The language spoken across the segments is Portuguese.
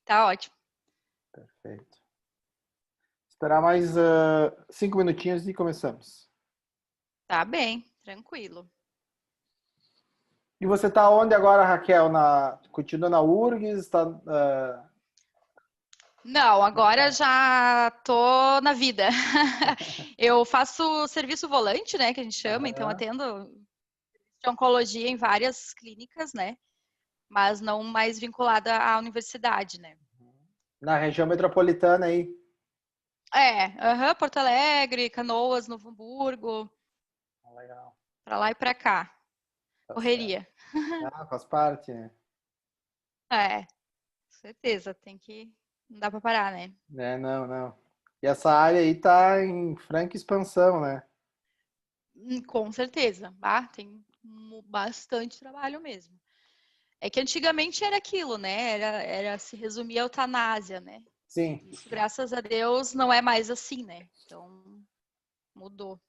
Tá ótimo. Perfeito. Esperar mais 5 minutinhos e começamos. Tá bem, tranquilo. E você está onde agora, Raquel? Continua na URGS? Não, agora já tô na vida. Eu faço serviço volante, né, que a gente chama, então Aham. atendo de oncologia em várias clínicas, né, mas não mais vinculada à universidade, né. Na região metropolitana aí. Porto Alegre, Canoas, Novo Hamburgo, Legal. pra lá e pra cá. Tá certo. Correria. Ah, faz parte, né? Com certeza, tem que. Não dá pra parar, né? É, não, não. E essa área aí tá em franca expansão, né? Com certeza. Ah, tem bastante trabalho mesmo. É que antigamente era aquilo, né? Era se resumir a eutanásia, né? Sim. Isso, graças a Deus, não é mais assim, né? Então, mudou.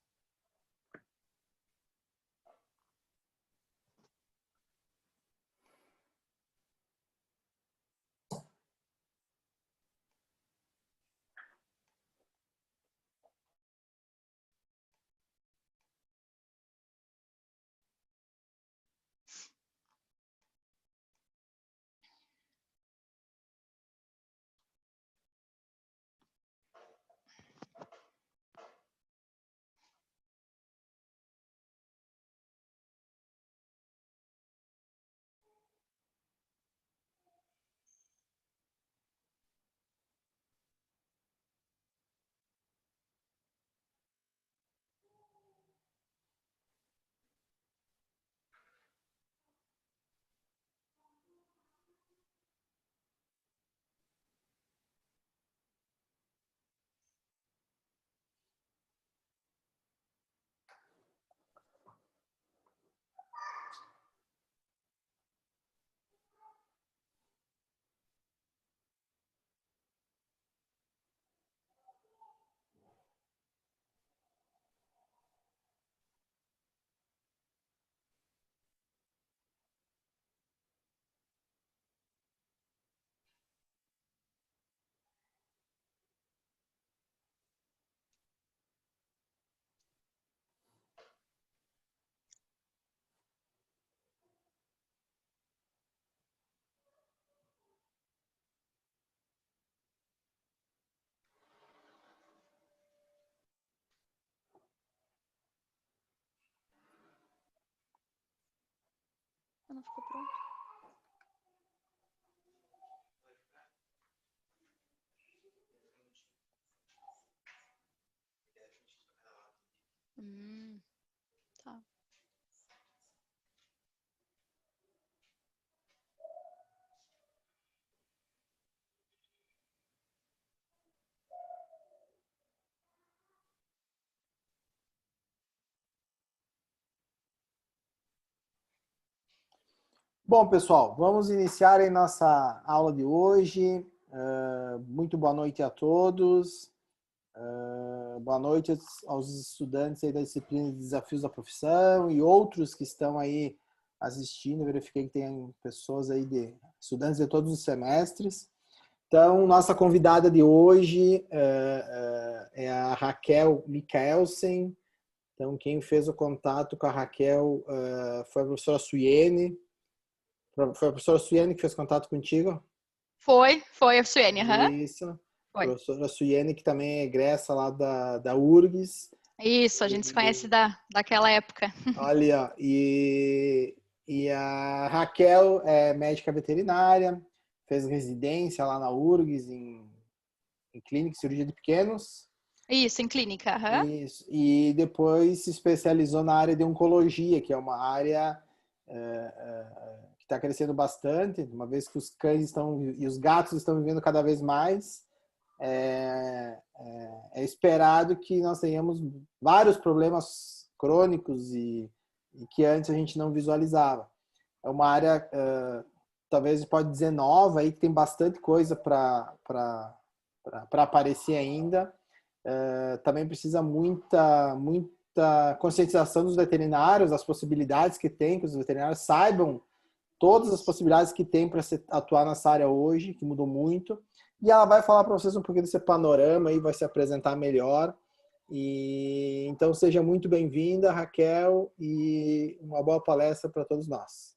Não ficou pronto. Tá. Bom, pessoal, vamos iniciar a nossa aula de hoje. Muito boa noite a todos. Boa noite aos estudantes aí da disciplina de Desafios da Profissão e outros que estão aí assistindo. Eu verifiquei que tem pessoas aí estudantes de todos os semestres. Então, nossa convidada de hoje é a Raquel Michaelsen. Então, quem fez o contato com a Raquel foi a professora Suiene. Foi a professora Suiene que fez contato contigo? Foi a Suene, aham. Isso. A Foi. professora Suiene, que também é egressa lá da URGS. Isso, a gente se conhece daquela época. Olha, e a Raquel é médica veterinária, fez residência lá na URGS em clínica e cirurgia de pequenos. Isso, em clínica, aham. Isso. E depois se especializou na área de oncologia, que é uma área que está crescendo bastante, uma vez que os cães e os gatos estão vivendo cada vez mais. É esperado que nós tenhamos vários problemas crônicos e que antes a gente não visualizava. É uma área, talvez pode dizer nova, aí que tem bastante coisa para aparecer ainda. Também precisa muita conscientização dos veterinários, das possibilidades que tem, que os veterinários saibam todas as possibilidades que tem para atuar nessa área hoje, que mudou muito. E ela vai falar para vocês um pouquinho desse panorama e vai se apresentar melhor. E então seja muito bem-vinda, Raquel, e uma boa palestra para todos nós.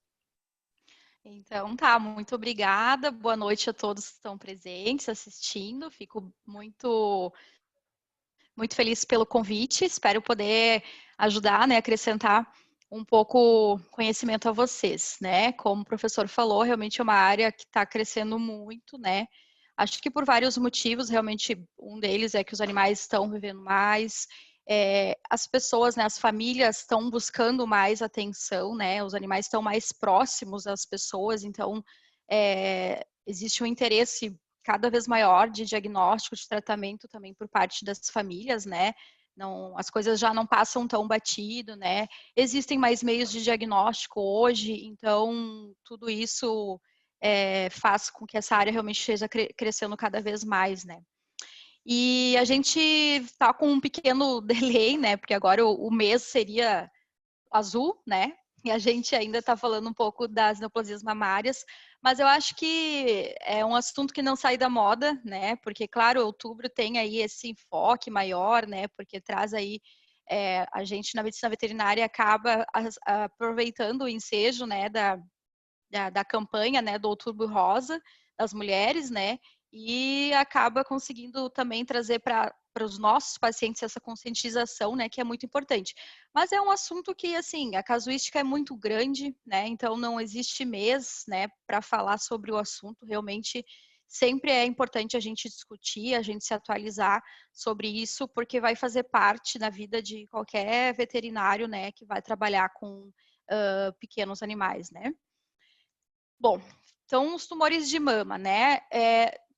Então tá, muito obrigada. Boa noite a todos que estão presentes, assistindo. Fico muito feliz pelo convite. Espero poder ajudar, né, acrescentar um pouco conhecimento a vocês, né? Como o professor falou, realmente é uma área que está crescendo muito, né? Acho que por vários motivos, realmente um deles é que os animais estão vivendo mais, as pessoas, né, as famílias estão buscando mais atenção, né? Os animais estão mais próximos das pessoas, então existe um interesse cada vez maior de diagnóstico, de tratamento também por parte das famílias, né? Não, as coisas já não passam tão batido, né? Existem mais meios de diagnóstico hoje, então tudo isso faz com que essa área realmente esteja crescendo cada vez mais, né? E a gente está com um pequeno delay, né? Porque agora o mês seria azul, né? E a gente ainda está falando um pouco das neoplasias mamárias, mas eu acho que é um assunto que não sai da moda, né? Porque, claro, outubro tem aí esse enfoque maior, né? Porque traz aí a gente na medicina veterinária acaba aproveitando o ensejo, né? Da campanha, né? Do Outubro Rosa das mulheres, né? E acaba conseguindo também trazer para os nossos pacientes essa conscientização, né, que é muito importante. Mas é um assunto que, assim, a casuística é muito grande, né, então não existe mês, né, para falar sobre o assunto. Realmente, sempre é importante a gente discutir, a gente se atualizar sobre isso, porque vai fazer parte da vida de qualquer veterinário, né, que vai trabalhar com pequenos animais, né. Bom, então os tumores de mama, né?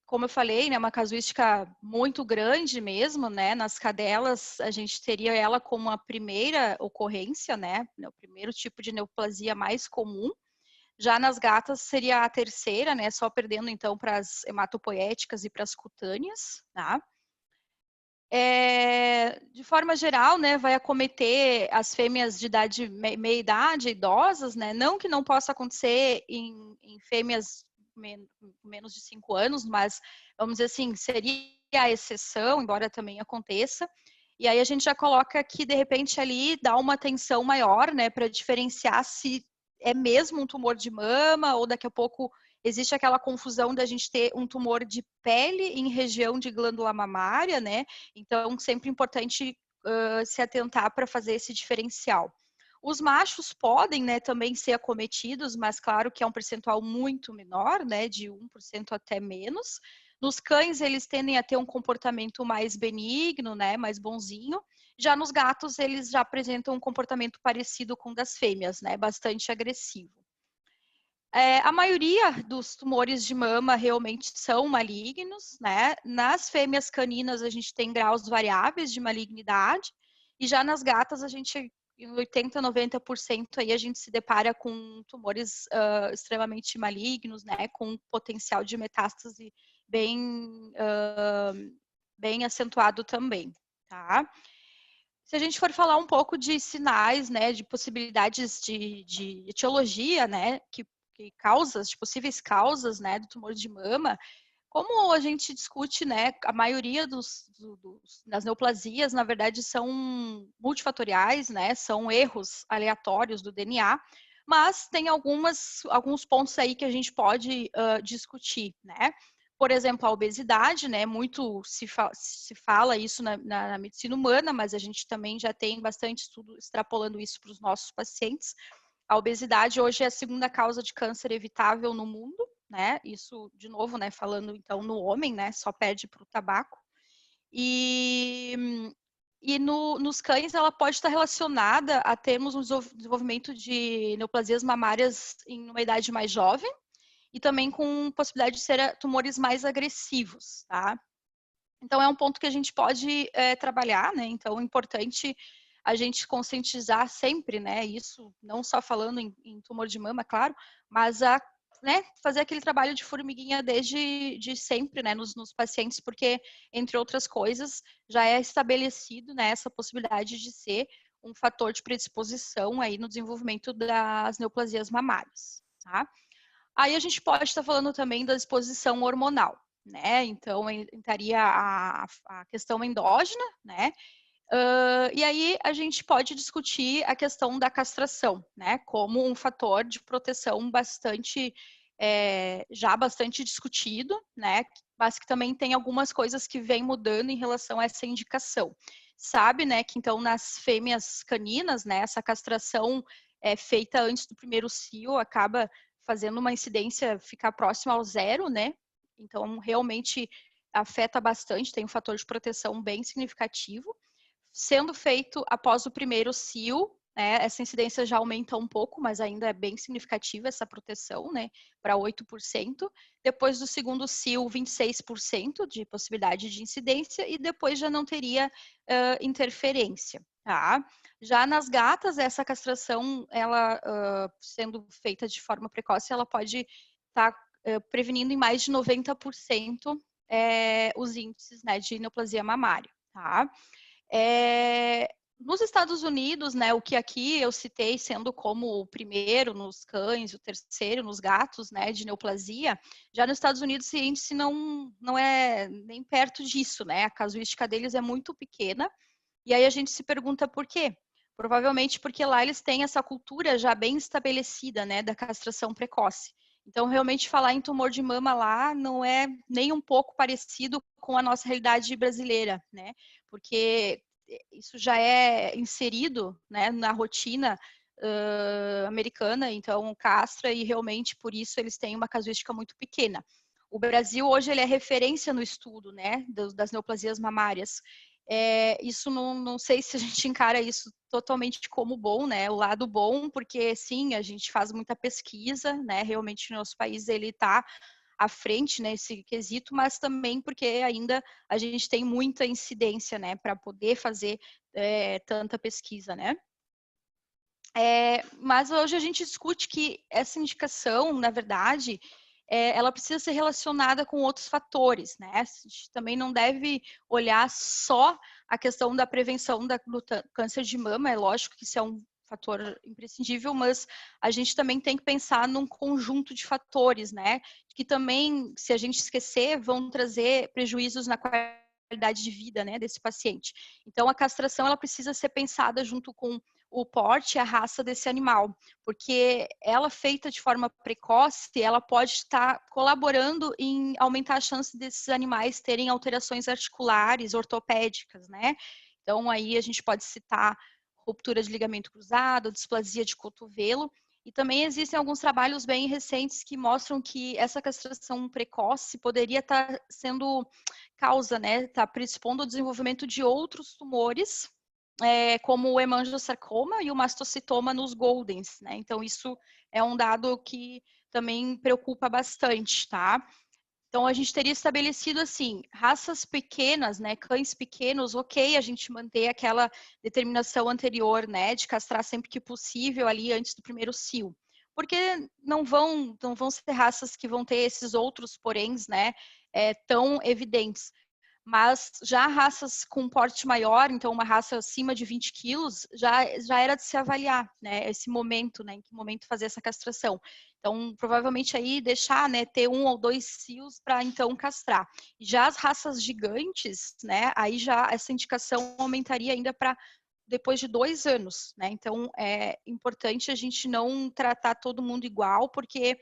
Como eu falei, né, uma casuística muito grande mesmo, né? Nas cadelas, a gente teria ela como a primeira ocorrência, né? O primeiro tipo de neoplasia mais comum. Já nas gatas seria a terceira, né? Só perdendo então para as hematopoéticas e para as cutâneas, tá? De forma geral, né, vai acometer as fêmeas de idade, meia idade, idosas, né, não que não possa acontecer em fêmeas menos de 5 anos, mas, vamos dizer assim, seria a exceção, embora também aconteça. E aí a gente já coloca que, de repente, ali dá uma atenção maior, né, para diferenciar se é mesmo um tumor de mama ou daqui a pouco existe aquela confusão da gente ter um tumor de pele em região de glândula mamária, né? Então, sempre importante se atentar para fazer esse diferencial. Os machos podem, né, também ser acometidos, mas claro que é um percentual muito menor, né, de 1% até menos. Nos cães, eles tendem a ter um comportamento mais benigno, né, mais bonzinho. Já nos gatos, eles já apresentam um comportamento parecido com o das fêmeas, né, bastante agressivo. A maioria dos tumores de mama realmente são malignos, né? Nas fêmeas caninas a gente tem graus variáveis de malignidade e já nas gatas a gente em 80, 90% aí a gente se depara com tumores extremamente malignos, né? Com potencial de metástase bem, bem acentuado também, tá? Se a gente for falar um pouco de sinais, né, de possibilidades de etiologia, né, que causas, de possíveis causas, né, do tumor de mama, como a gente discute, né, a maioria das neoplasias, na verdade, são multifatoriais, né, são erros aleatórios do DNA, mas tem alguns pontos aí que a gente pode discutir, né? Por exemplo, a obesidade, né? Muito se fala isso na medicina humana, mas a gente também já tem bastante estudo extrapolando isso para os nossos pacientes. A obesidade hoje é a segunda causa de câncer evitável no mundo, né? Isso, de novo, né? Falando então no homem, né? Só perde para o tabaco. Nos cães ela pode estar relacionada a termos um desenvolvimento de neoplasias mamárias em uma idade mais jovem, e também com possibilidade de ser tumores mais agressivos, tá? Então, é um ponto que a gente pode trabalhar, né? Então, é importante a gente conscientizar sempre, né? Isso, não só falando em tumor de mama, claro, mas fazer aquele trabalho de formiguinha desde sempre, né? Nos pacientes, porque, entre outras coisas, já é estabelecido, né? Essa possibilidade de ser um fator de predisposição aí no desenvolvimento das neoplasias mamárias. tá? Aí a gente pode estar falando também da exposição hormonal, né? Então, entraria a questão endógena, né? E aí a gente pode discutir a questão da castração, né? Como um fator de proteção bastante, já bastante discutido, né? Mas que também tem algumas coisas que vêm mudando em relação a essa indicação. Sabe, né, que então nas fêmeas caninas, né, essa castração feita antes do primeiro cio acaba fazendo uma incidência ficar próxima ao zero, né? Então, realmente afeta bastante, tem um fator de proteção bem significativo. Sendo feito após o primeiro cio, né, essa incidência já aumenta um pouco, mas ainda é bem significativa essa proteção, né, para 8%. Depois do segundo cio, 26% de possibilidade de incidência, e depois já não teria interferência, tá? Já nas gatas, essa castração, ela sendo feita de forma precoce, ela pode estar prevenindo em mais de 90% os índices, né, de neoplasia mamária, tá? Nos Estados Unidos, né, o que aqui eu citei sendo como o primeiro nos cães, o terceiro nos gatos, né, de neoplasia, já nos Estados Unidos esse índice não é nem perto disso, né, a casuística deles é muito pequena, e aí a gente se pergunta por quê? Provavelmente porque lá eles têm essa cultura já bem estabelecida, né, da castração precoce. Então, realmente falar em tumor de mama lá não é nem um pouco parecido com a nossa realidade brasileira, né? Porque isso já é inserido, né, na rotina americana, então castra, e realmente por isso eles têm uma casuística muito pequena. O Brasil hoje ele é referência no estudo, né, das neoplasias mamárias. Isso não sei se a gente encara isso totalmente como bom, né? O lado bom, porque sim, a gente faz muita pesquisa, né? Realmente o nosso país ele está à frente nesse quesito, mas também porque ainda a gente tem muita incidência, né? Para poder fazer tanta pesquisa, né? Mas hoje a gente discute que essa indicação, na verdade, ela precisa ser relacionada com outros fatores, né? A gente também não deve olhar só a questão da prevenção do câncer de mama, é lógico que isso é um fator imprescindível, mas a gente também tem que pensar num conjunto de fatores, né? Que também, se a gente esquecer, vão trazer prejuízos na qualidade de vida, né, desse paciente. Então, a castração, ela precisa ser pensada junto com o porte e a raça desse animal, porque ela feita de forma precoce, ela pode estar colaborando em aumentar a chance desses animais terem alterações articulares, ortopédicas, né? Então, aí a gente pode citar ruptura de ligamento cruzado, displasia de cotovelo, e também existem alguns trabalhos bem recentes que mostram que essa castração precoce poderia estar sendo causa, né? Está predispondo ao desenvolvimento de outros tumores, como o hemangiosarcoma e o mastocitoma nos Goldens, né? Então, isso é um dado que também preocupa bastante, tá? Então, a gente teria estabelecido, assim, raças pequenas, né, cães pequenos, ok, a gente manter aquela determinação anterior, né, de castrar sempre que possível ali antes do primeiro cio. Porque não vão ser raças que vão ter esses outros poréns, né, tão evidentes. Mas já raças com porte maior, então uma raça acima de 20 quilos, já era de se avaliar, né, esse momento, né, em que momento fazer essa castração. Então, provavelmente aí deixar, né, ter 1 ou 2 cios para então castrar. Já as raças gigantes, né, aí já essa indicação aumentaria ainda para depois de 2 anos, né? Então, é importante a gente não tratar todo mundo igual, porque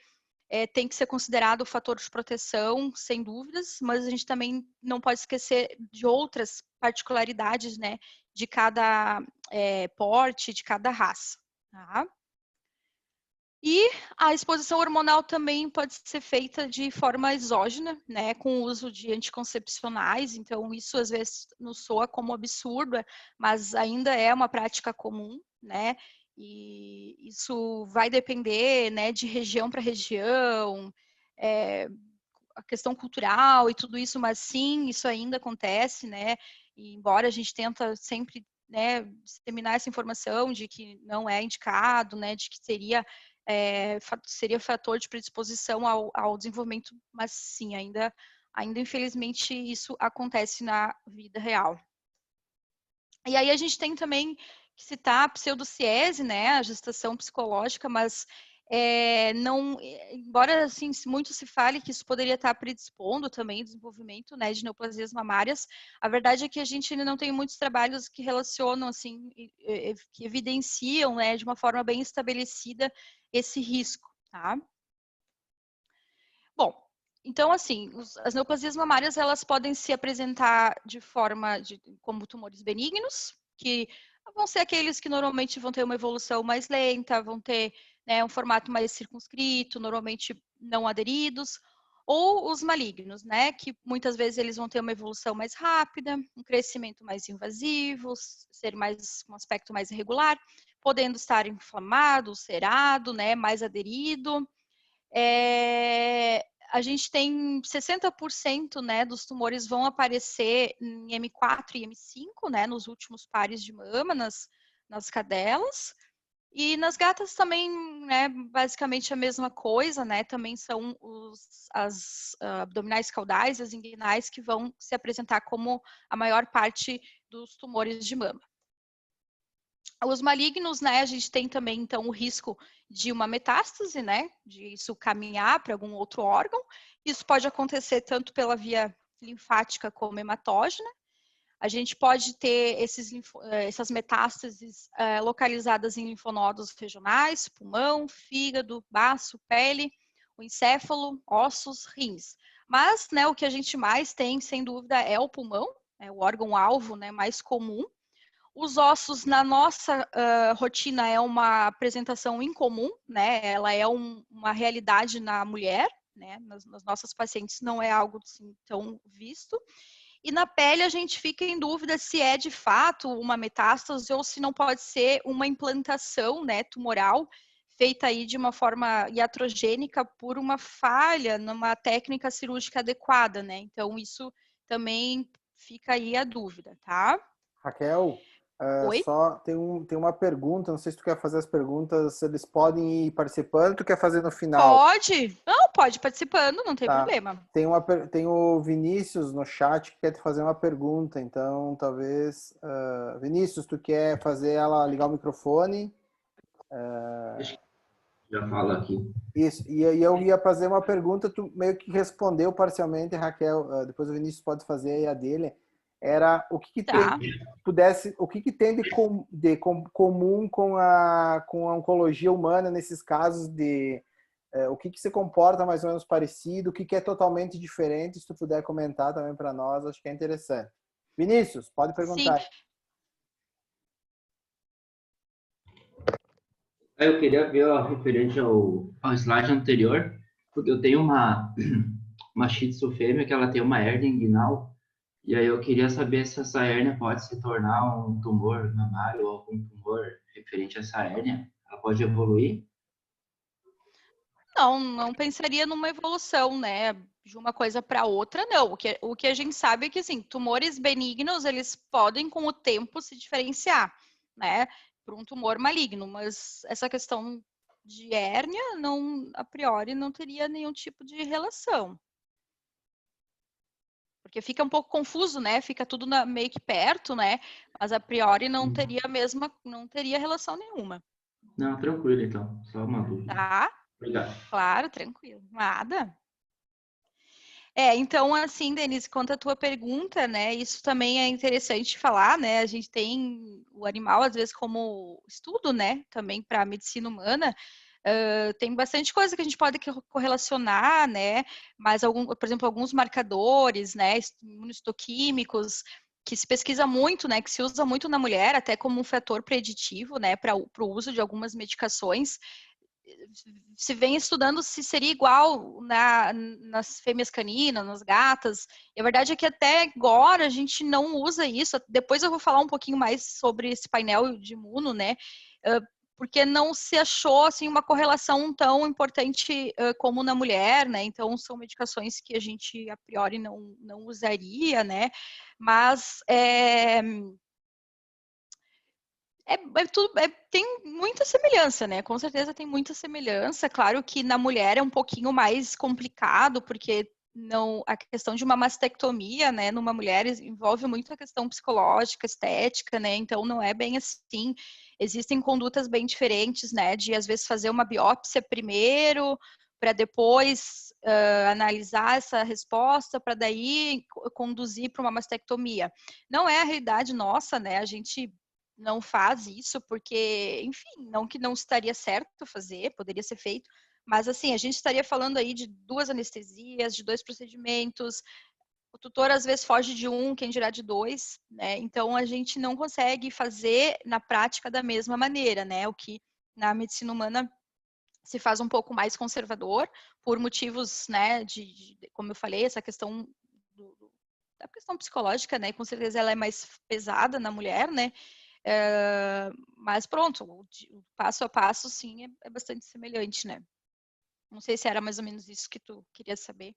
tem que ser considerado o fator de proteção, sem dúvidas, mas a gente também não pode esquecer de outras particularidades, né, de cada porte, de cada raça. Tá? E a exposição hormonal também pode ser feita de forma exógena, né, com o uso de anticoncepcionais, então isso às vezes nos soa como absurdo, mas ainda é uma prática comum, né, e isso vai depender, né, de região para região, a questão cultural e tudo isso, mas sim, isso ainda acontece, né, e embora a gente tenta sempre, né, disseminar essa informação de que não é indicado, né, de que seria fator de predisposição ao desenvolvimento, mas sim, ainda infelizmente isso acontece na vida real. E aí a gente tem também que citar a pseudociese, né, a gestação psicológica, mas embora assim, muito se fale que isso poderia estar predispondo também o desenvolvimento, né, de neoplasias mamárias, a verdade é que a gente ainda não tem muitos trabalhos que relacionam, assim, que evidenciam, né, de uma forma bem estabelecida esse risco, tá? Bom, então, assim, as neoplasias mamárias, elas podem se apresentar como tumores benignos, que vão ser aqueles que normalmente vão ter uma evolução mais lenta, vão ter, né, um formato mais circunscrito, normalmente não aderidos, ou os malignos, né, que muitas vezes eles vão ter uma evolução mais rápida, um crescimento mais invasivo, ser mais um aspecto mais irregular, podendo estar inflamado, ulcerado, né, mais aderido. A gente tem 60%, né, dos tumores vão aparecer em M4 e M5, né, nos últimos pares de mama, nas cadelas. E nas gatas também, né, basicamente a mesma coisa, né, também são as abdominais caudais, as inguinais, que vão se apresentar como a maior parte dos tumores de mama. Os malignos, né, a gente tem também, então, o risco de uma metástase, né, de isso caminhar para algum outro órgão. Isso pode acontecer tanto pela via linfática como hematógena. A gente pode ter essas metástases localizadas em linfonodos regionais, pulmão, fígado, baço, pele, o encéfalo, ossos, rins. Mas, né, o que a gente mais tem, sem dúvida, é o pulmão, é o órgão-alvo, né, mais comum. Os ossos, na nossa rotina, é uma apresentação incomum, né? Ela é uma realidade na mulher, né? Nas nossas pacientes não é algo assim, tão visto. E na pele a gente fica em dúvida se é de fato uma metástase ou se não pode ser uma implantação, né, tumoral, feita aí de uma forma iatrogênica por uma falha numa técnica cirúrgica adequada, né? Então isso também fica aí a dúvida, tá? Raquel, Oi? só tem uma pergunta, não sei se tu quer fazer as perguntas, eles podem ir participando, tu quer fazer no final? Pode? Não, pode participando, não tem Tá. problema. Tem o Vinícius no chat que quer te fazer uma pergunta, então talvez. Vinícius, tu quer fazer ela ligar o microfone? Já falo aqui. Isso, e aí eu ia fazer uma pergunta, tu meio que respondeu parcialmente, Raquel, depois o Vinícius pode fazer aí a dele. Era o que tem, Tá. o que tem comum com a oncologia humana nesses casos de o que se comporta mais ou menos parecido, o que é totalmente diferente, se tu puder comentar também para nós, acho que é interessante. Vinícius, pode Sim. perguntar. Eu queria ver ó, referente ao slide anterior, porque eu tenho uma shih tzu fêmea que ela tem uma hérnia inguinal, e aí eu queria saber se essa hérnia pode se tornar um tumor mamário ou algum tumor referente a essa hérnia. Ela pode evoluir? Não pensaria numa evolução, né? De uma coisa para outra, não. O que a gente sabe é que, assim, tumores benignos, eles podem, com o tempo, se diferenciar, né? Para um tumor maligno, mas essa questão de hérnia, não, a priori, não teria nenhum tipo de relação. Porque fica um pouco confuso, né? Fica tudo meio que perto, né? Mas a priori não teria não teria relação nenhuma. Não, tranquilo então. Só uma dúvida. Tá? Obrigado. Claro, tranquilo. Nada. Então, assim, Denise, quanto à tua pergunta, né? Isso também é interessante falar, né? A gente tem o animal, às vezes, como estudo, né? Também para a medicina humana. Tem bastante coisa que a gente pode correlacionar, né? Mas, por exemplo, alguns marcadores, né? Imunohistoquímicos, que se pesquisa muito, né? Que se usa muito na mulher, até como um fator preditivo, né? Para o uso de algumas medicações. Se vem estudando se seria igual nas fêmeas caninas, nas gatas. E a verdade é que até agora a gente não usa isso. Depois eu vou falar um pouquinho mais sobre esse painel de imuno, né? Porque não se achou assim uma correlação tão importante como na mulher, né? Então são medicações que a gente a priori não usaria, né? Mas tem muita semelhança, né? Com certeza tem muita semelhança. Claro que na mulher é um pouquinho mais complicado, porque não, a questão de uma mastectomia, né, numa mulher envolve muito a questão psicológica, estética, né, então não é bem assim, existem condutas bem diferentes, né, de às vezes fazer uma biópsia primeiro, para depois analisar essa resposta, para daí conduzir para uma mastectomia. Não é a realidade nossa, né, a gente não faz isso porque, enfim, não que não estaria certo fazer, poderia ser feito, mas, assim, a gente estaria falando aí de 2 anestesias, de 2 procedimentos. O tutor, às vezes, foge de um, quem dirá de 2, né? Então, a gente não consegue fazer na prática da mesma maneira, né? O que na medicina humana se faz um pouco mais conservador, por motivos, né, como eu falei, essa questão da questão psicológica, né? Com certeza ela é mais pesada na mulher, né? Mas pronto, o passo a passo, sim, é bastante semelhante, né? Não sei se era mais ou menos isso que tu queria saber.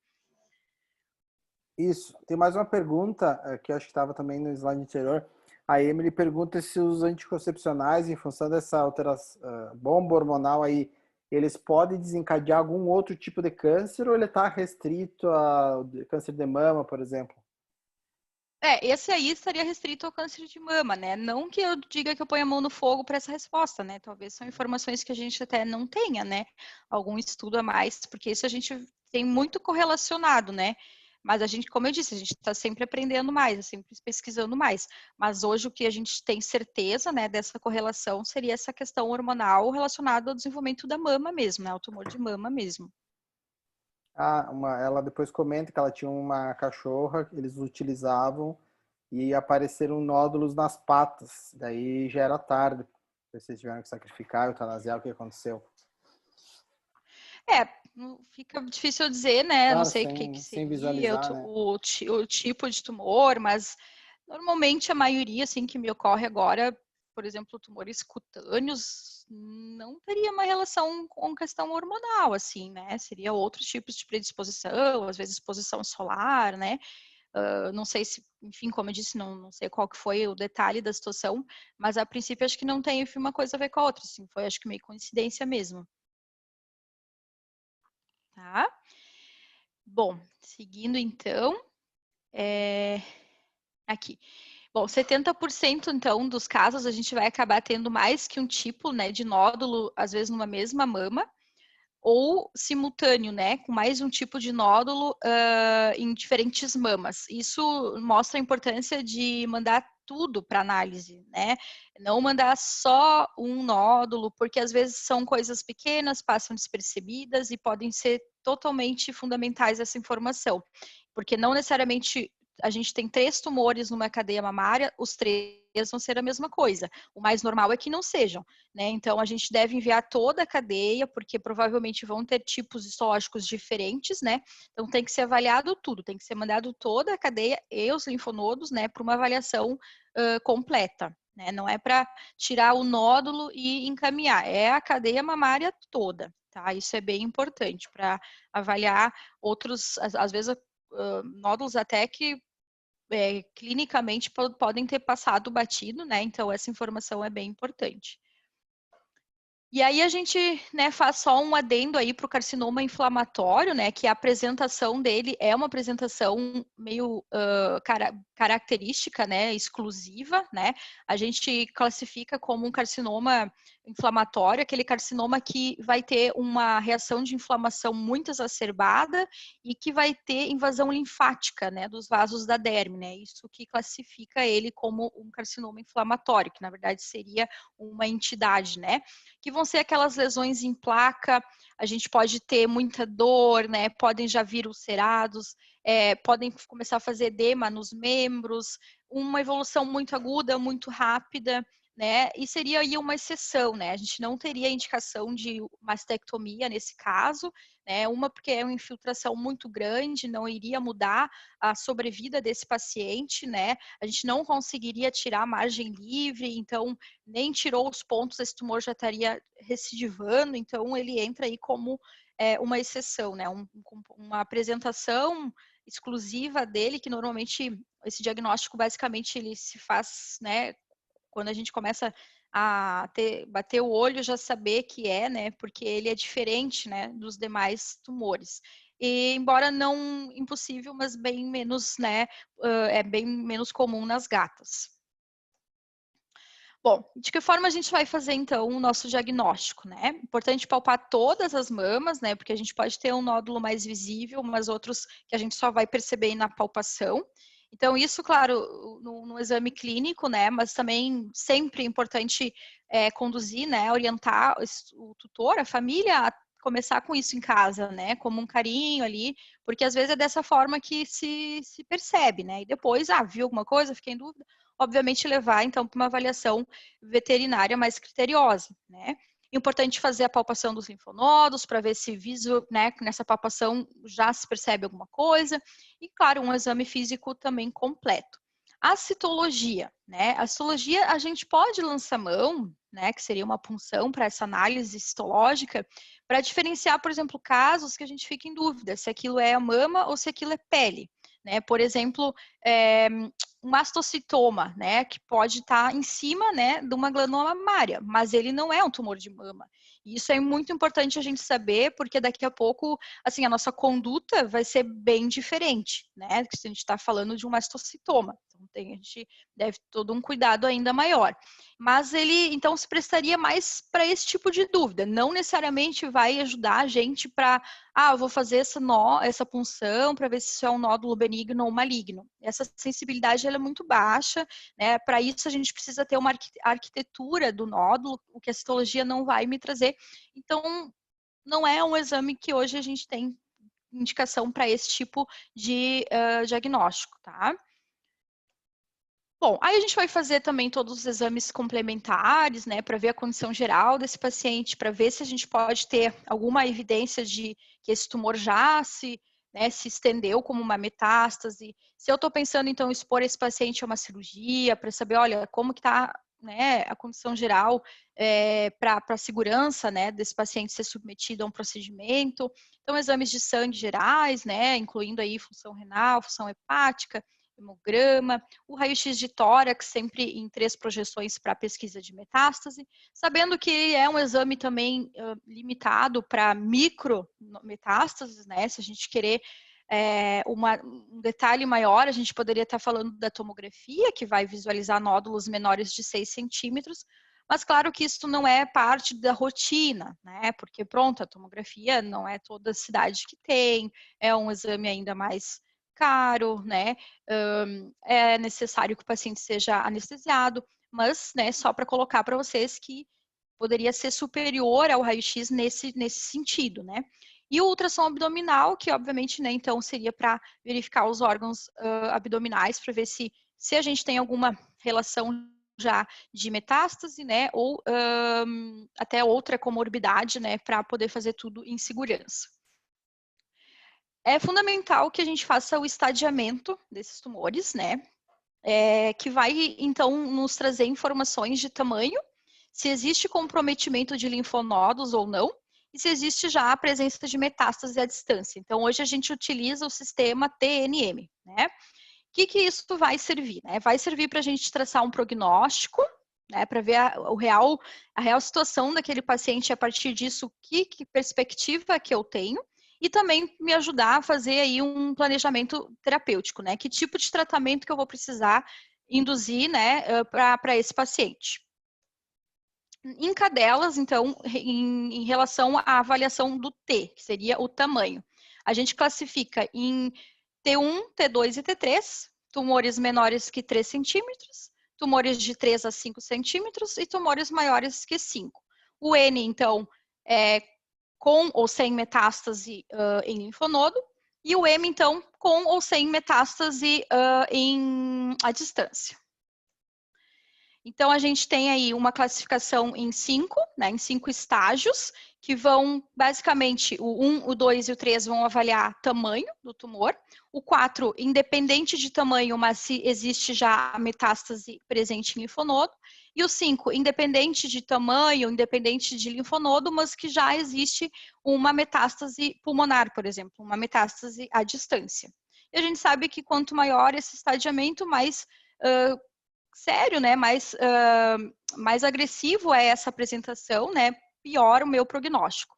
Isso. Tem mais uma pergunta que eu acho que estava também no slide anterior. A Emily pergunta se os anticoncepcionais, em função dessa alteração, bomba hormonal aí, eles podem desencadear algum outro tipo de câncer ou ele está restrito ao câncer de mama, por exemplo? Esse aí estaria restrito ao câncer de mama, né? Não que eu diga que eu ponha a mão no fogo para essa resposta, né? Talvez são informações que a gente até não tenha, né? Algum estudo a mais, porque isso a gente tem muito correlacionado, né? Mas a gente, como eu disse, a gente está sempre aprendendo mais, sempre pesquisando mais. Mas hoje o que a gente tem certeza, né, dessa correlação seria essa questão hormonal relacionada ao desenvolvimento da mama mesmo, né? Ao tumor de mama mesmo. Ela depois comenta que ela tinha uma cachorra que eles utilizavam e apareceram nódulos nas patas. Daí já era tarde. Vocês tiveram que sacrificar, eutanasiar, o que aconteceu? Fica difícil eu dizer, né? Não Claro, sei o que sem seria visualizar, né? o tipo de tumor, mas normalmente a maioria, assim, que me ocorre agora, por exemplo, tumores cutâneos, não teria uma relação com questão hormonal, assim, né? Seria outros tipos de predisposição, às vezes exposição solar, né? Não sei se, enfim, como eu disse, não sei qual que foi o detalhe da situação, mas a princípio acho que não tem uma coisa a ver com a outra, assim, foi acho que meio coincidência mesmo. Tá? Bom, seguindo então, aqui. Bom, 70% então dos casos a gente vai acabar tendo mais que um tipo, né, de nódulo, às vezes numa mesma mama, ou simultâneo, né, com mais um tipo de nódulo em diferentes mamas. Isso mostra a importância de mandar tudo para análise, né? Não mandar só um nódulo, porque às vezes são coisas pequenas, passam despercebidas e podem ser totalmente fundamentais essa informação, porque não necessariamente a gente tem 3 tumores numa cadeia mamária, os 3 vão ser a mesma coisa. O mais normal é que não sejam, né? Então a gente deve enviar toda a cadeia, porque provavelmente vão ter tipos histológicos diferentes, né? Então tem que ser avaliado tudo, tem que ser mandado toda a cadeia e os linfonodos, né, para uma avaliação completa. Né? Não é para tirar o nódulo e encaminhar, é a cadeia mamária toda. Tá? Isso é bem importante para avaliar outros, às vezes, nódulos até que clinicamente podem ter passado batido, né? Então essa informação é bem importante. E aí a gente, né, faz só um adendo aí para o carcinoma inflamatório, né, que a apresentação dele é uma apresentação meio característica, né, exclusiva, né. A gente classifica como um carcinoma inflamatório, aquele carcinoma que vai ter uma reação de inflamação muito exacerbada e que vai ter invasão linfática, né, dos vasos da derme, né. Isso que classifica ele como um carcinoma inflamatório, que na verdade seria uma entidade, né, que vão ser aquelas lesões em placa, a gente pode ter muita dor, né? Podem já vir ulcerados, podem começar a fazer edema nos membros, uma evolução muito aguda, muito rápida, né? E seria aí uma exceção, né? A gente não teria indicação de mastectomia nesse caso, né? Uma porque é uma infiltração muito grande, não iria mudar a sobrevida desse paciente, né? A gente não conseguiria tirar a margem livre, então nem tirou os pontos, esse tumor já estaria recidivando, então ele entra aí como uma exceção, né? Uma apresentação exclusiva dele, que normalmente esse diagnóstico basicamente ele se faz, né? Quando a gente começa a bater o olho, já saber que né? Porque ele é diferente, né? Dos demais tumores. e embora não impossível, mas bem menos, né, é bem menos comum nas gatas. Bom, de que forma a gente vai fazer, então, o nosso diagnóstico, né? Importante palpar todas as mamas, né? Porque a gente pode ter um nódulo mais visível, mas outros que a gente só vai perceber na palpação. Então, isso, claro, no exame clínico, né? Mas também sempre é importante conduzir, né? Orientar o tutor, a família, a começar com isso em casa, né? Como um carinho ali, porque às vezes é dessa forma que se percebe, né? E depois, viu alguma coisa, fiquei em dúvida, obviamente levar então para uma avaliação veterinária mais criteriosa, né? Importante fazer a palpação dos linfonodos para ver se né, nessa palpação já se percebe alguma coisa e, claro, um exame físico também completo. A citologia, né? A citologia a gente pode lançar mão, né, que seria uma punção para essa análise citológica, para diferenciar, por exemplo, casos que a gente fica em dúvida se aquilo é a mama ou se aquilo é pele, né? Por exemplo, um mastocitoma, né, que pode estar em cima, né, de uma glândula mamária, mas ele não é um tumor de mama. E isso é muito importante a gente saber, porque daqui a pouco, assim, a nossa conduta vai ser bem diferente, né, se a gente está falando de um mastocitoma. Então, a gente deve ter todo um cuidado ainda maior. Mas ele, então, se prestaria mais para esse tipo de dúvida. Não necessariamente vai ajudar a gente para, eu vou fazer essa punção para ver se isso é um nódulo benigno ou maligno. Essa sensibilidade ela é muito baixa, né? Para isso a gente precisa ter uma arquitetura do nódulo, o que a citologia não vai me trazer. Então, não é um exame que hoje a gente tem indicação para esse tipo de diagnóstico, tá? Bom, aí a gente vai fazer também todos os exames complementares, né, para ver a condição geral desse paciente, para ver se a gente pode ter alguma evidência de que esse tumor já se estendeu como uma metástase. Se eu estou pensando, então, em expor esse paciente a uma cirurgia, para saber, olha, como que está, né, a condição geral para a segurança, né, desse paciente ser submetido a um procedimento. Então, exames de sangue gerais, né, incluindo aí função renal, função hepática, hemograma, o raio-x de tórax, sempre em 3 projeções para pesquisa de metástase, sabendo que é um exame também limitado para micrometástases, né? Se a gente querer um detalhe maior, a gente poderia estar falando da tomografia, que vai visualizar nódulos menores de 6 centímetros, mas claro que isso não é parte da rotina, né? Porque pronto, a tomografia não é toda cidade que tem, é um exame ainda mais caro, né? É necessário que o paciente seja anestesiado, mas, né, só para colocar para vocês que poderia ser superior ao raio-x nesse sentido, né? E o ultrassom abdominal, que obviamente, né, então seria para verificar os órgãos abdominais, para ver se a gente tem alguma relação já de metástase, né, ou até outra comorbidade, né, para poder fazer tudo em segurança. É fundamental que a gente faça o estadiamento desses tumores, né? Que vai, então, nos trazer informações de tamanho, se existe comprometimento de linfonodos ou não, e se existe já a presença de metástase à distância. Então, hoje a gente utiliza o sistema TNM, né? O que isso vai servir, né? Vai servir para a gente traçar um prognóstico, né? Para ver a real situação daquele paciente, a partir disso, que perspectiva que eu tenho, e também me ajudar a fazer aí um planejamento terapêutico, né? Que tipo de tratamento que eu vou precisar induzir, né, para esse paciente. Em cadelas, então, em relação à avaliação do T, que seria o tamanho. A gente classifica em T1, T2 e T3, tumores menores que 3 centímetros, tumores de 3 a 5 centímetros e tumores maiores que 5. O N, então, é com ou sem metástase em linfonodo, e o M, então, com ou sem metástase à distância. Então, a gente tem aí uma classificação em 5, né, em 5 estágios, que vão, basicamente, o 1, o 2 e o 3 vão avaliar tamanho do tumor. O 4, independente de tamanho, mas se existe já a metástase presente em linfonodo. E o 5, independente de tamanho, independente de linfonodo, mas que já existe uma metástase pulmonar, por exemplo, uma metástase à distância. E a gente sabe que quanto maior esse estadiamento, mais sério, né, mais agressivo é essa apresentação, né, pior o meu prognóstico.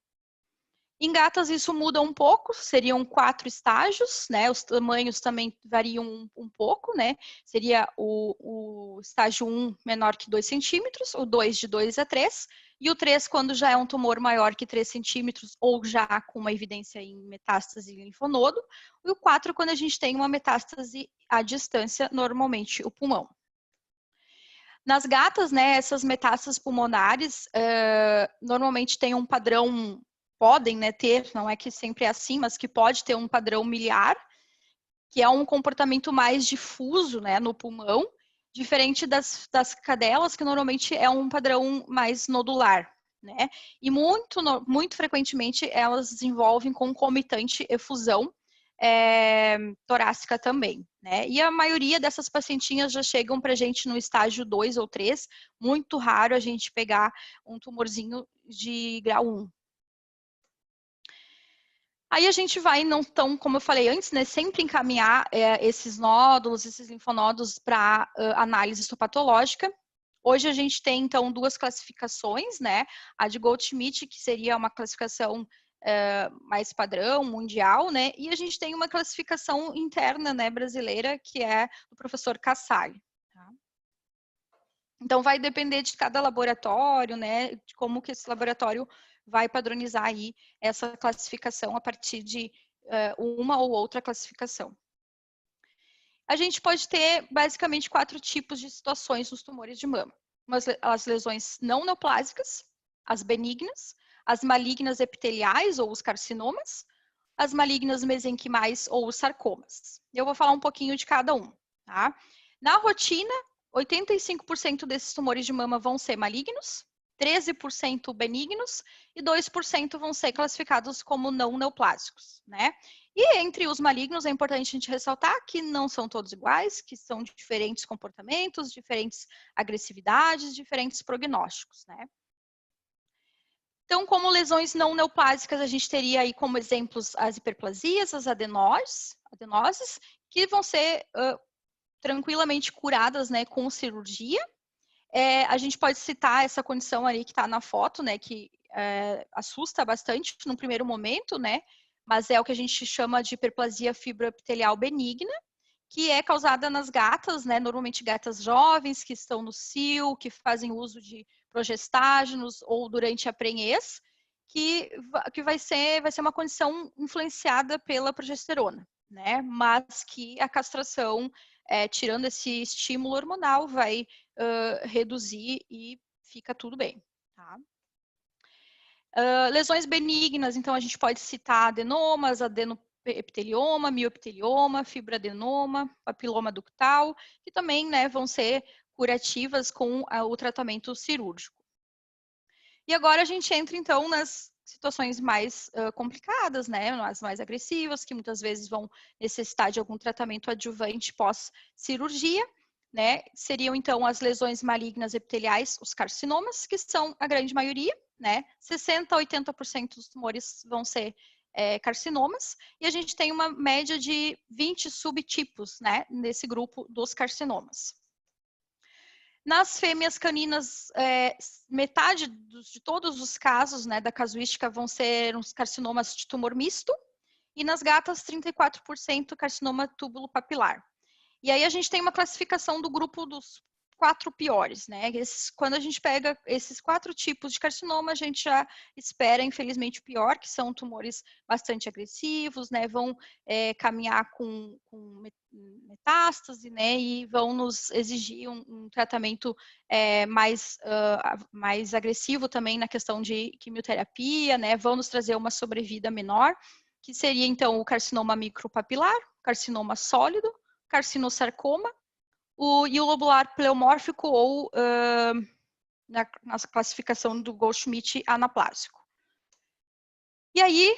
Em gatas isso muda um pouco, seriam 4 estágios, né? Os tamanhos também variam um pouco, né? Seria o estágio 1 menor que 2 centímetros, o 2 de 2 a 3, e o 3 quando já é um tumor maior que 3 centímetros ou já com uma evidência em metástase em linfonodo, e o 4 quando a gente tem uma metástase à distância, normalmente o pulmão. Nas gatas, né, essas metástases pulmonares normalmente têm um padrão, podem, né, ter, não é que sempre é assim, mas que pode ter um padrão miliar, que é um comportamento mais difuso, né, no pulmão, diferente das cadelas, que normalmente é um padrão mais nodular, né? E muito frequentemente elas desenvolvem concomitante efusão torácica também, né? E a maioria dessas pacientinhas já chegam para a gente no estágio 2 ou 3, muito raro a gente pegar um tumorzinho de grau 1. Aí a gente vai, não tão, como eu falei antes, né, sempre encaminhar esses nódulos, esses linfonodos para análise histopatológica. Hoje a gente tem, então, 2 classificações, né? A de Goldschmidt, que seria uma classificação mais padrão, mundial, né? E a gente tem uma classificação interna, né, brasileira, que é do professor Casale. Tá? Então, vai depender de cada laboratório, né? De como que esse laboratório vai padronizar aí essa classificação a partir de uma ou outra classificação. A gente pode ter, basicamente, 4 tipos de situações nos tumores de mama. As lesões não neoplásicas, as benignas, as malignas epiteliais ou os carcinomas, as malignas mesenquimais ou os sarcomas. Eu vou falar um pouquinho de cada um, tá? Na rotina, 85% desses tumores de mama vão ser malignos, 13% benignos e 2% vão ser classificados como não neoplásicos, né? E entre os malignos é importante a gente ressaltar que não são todos iguais, que são de diferentes comportamentos, diferentes agressividades, diferentes prognósticos, né? Então, como lesões não neoplásicas, a gente teria aí como exemplos as hiperplasias, as adenoses, que vão ser tranquilamente curadas, né, com cirurgia. A gente pode citar essa condição ali que está na foto, né, que assusta bastante no primeiro momento, né, mas é o que a gente chama de hiperplasia fibroepitelial benigna, que é causada nas gatas, né, normalmente gatas jovens que estão no cio, que fazem uso de progestágenos ou durante a prenhez, que vai ser uma condição influenciada pela progesterona, né, mas que a castração, tirando esse estímulo hormonal, vai reduzir e fica tudo bem, tá? Lesões benignas, então a gente pode citar adenomas, adenoepitelioma, mioepitelioma, fibroadenoma, papiloma ductal, que também, né, vão ser curativas com o tratamento cirúrgico. E agora a gente entra, então, nas situações mais complicadas, né, as mais agressivas, que muitas vezes vão necessitar de algum tratamento adjuvante pós-cirurgia, né? Seriam, então, as lesões malignas epiteliais, os carcinomas, que são a grande maioria, né? 60% a 80% dos tumores vão ser carcinomas, e a gente tem uma média de 20 subtipos, né, nesse grupo dos carcinomas. Nas fêmeas caninas, metade de todos os casos, né, da casuística vão ser uns carcinomas de tumor misto, e nas gatas, 34% carcinoma túbulo papilar. E aí a gente tem uma classificação do grupo dos 4 piores, né? Quando a gente pega esses 4 tipos de carcinoma, a gente já espera, infelizmente, o pior, que são tumores bastante agressivos, né? Vão caminhar com metástase, né? E vão nos exigir um tratamento mais agressivo também na questão de quimioterapia, né? Vão nos trazer uma sobrevida menor, que seria, então, o carcinoma micropapilar, carcinoma sólido, carcinosarcoma, e o lobular pleomórfico ou na classificação do Goldschmidt anaplásico. E aí,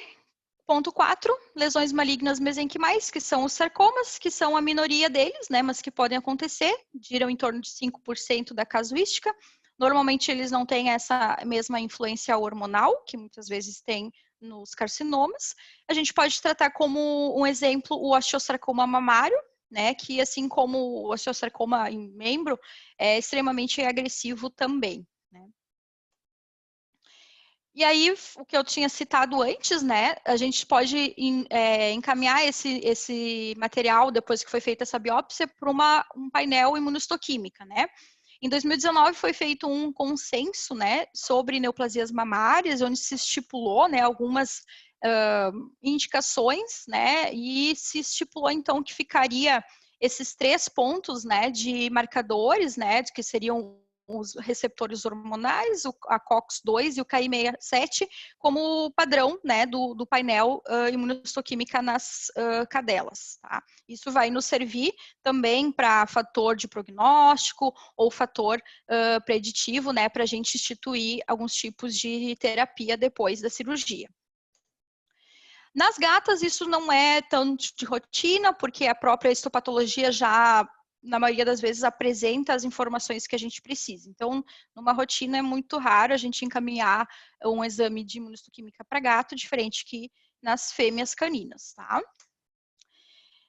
ponto 4, lesões malignas mesenquimais, que são os sarcomas, que são a minoria deles, né, mas que podem acontecer, giram em torno de 5% da casuística. Normalmente eles não têm essa mesma influência hormonal, que muitas vezes tem nos carcinomas. A gente pode tratar como um exemplo o osteosarcoma mamário, né, que assim como o osteosarcoma em membro, é extremamente agressivo também, né. E aí, o que eu tinha citado antes, né? A gente pode encaminhar esse material, depois que foi feita essa biópsia, para um painel imunohistoquímica, né? Em 2019 foi feito um consenso, né, sobre neoplasias mamárias, onde se estipulou, né, algumas indicações, né, e se estipulou então que ficaria esses 3 pontos, né, de marcadores, né, que seriam os receptores hormonais, a COX-2 e o KI67, como padrão, né, do painel imunohistoquímica nas cadelas. Tá? Isso vai nos servir também para fator de prognóstico ou fator preditivo, né, para a gente instituir alguns tipos de terapia depois da cirurgia. Nas gatas, isso não é tanto de rotina, porque a própria histopatologia já, na maioria das vezes, apresenta as informações que a gente precisa. Então, numa rotina é muito raro a gente encaminhar um exame de imunohistoquímica para gato, diferente que nas fêmeas caninas, tá?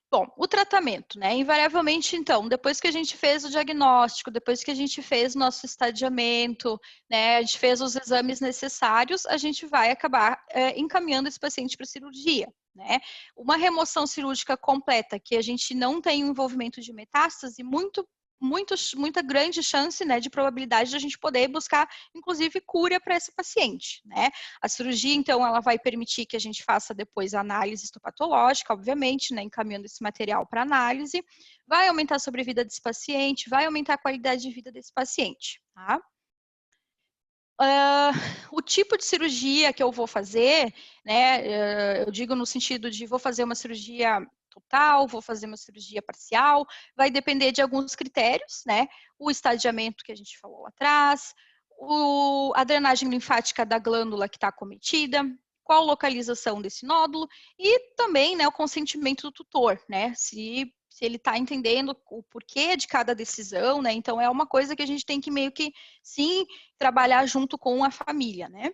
Bom, o tratamento, né? Invariavelmente, então, depois que a gente fez o diagnóstico, depois que a gente fez o nosso estadiamento, né? A gente fez os exames necessários, a gente vai acabar encaminhando esse paciente para cirurgia, né? Uma remoção cirúrgica completa, que a gente não tem o envolvimento de metástase, muita grande chance, né, de probabilidade de a gente poder buscar, inclusive, cura para esse paciente, né? A cirurgia, então, ela vai permitir que a gente faça depois a análise histopatológica, obviamente, né, encaminhando esse material para análise, vai aumentar a sobrevida desse paciente, vai aumentar a qualidade de vida desse paciente, tá? O tipo de cirurgia que eu vou fazer, né, eu digo no sentido de vou fazer uma cirurgia total, vou fazer uma cirurgia parcial, vai depender de alguns critérios, né, o estadiamento que a gente falou lá atrás, a drenagem linfática da glândula que está acometida, qual localização desse nódulo e também, né, o consentimento do tutor, né, se ele está entendendo o porquê de cada decisão, né, então é uma coisa que a gente tem que meio que, sim, trabalhar junto com a família, né.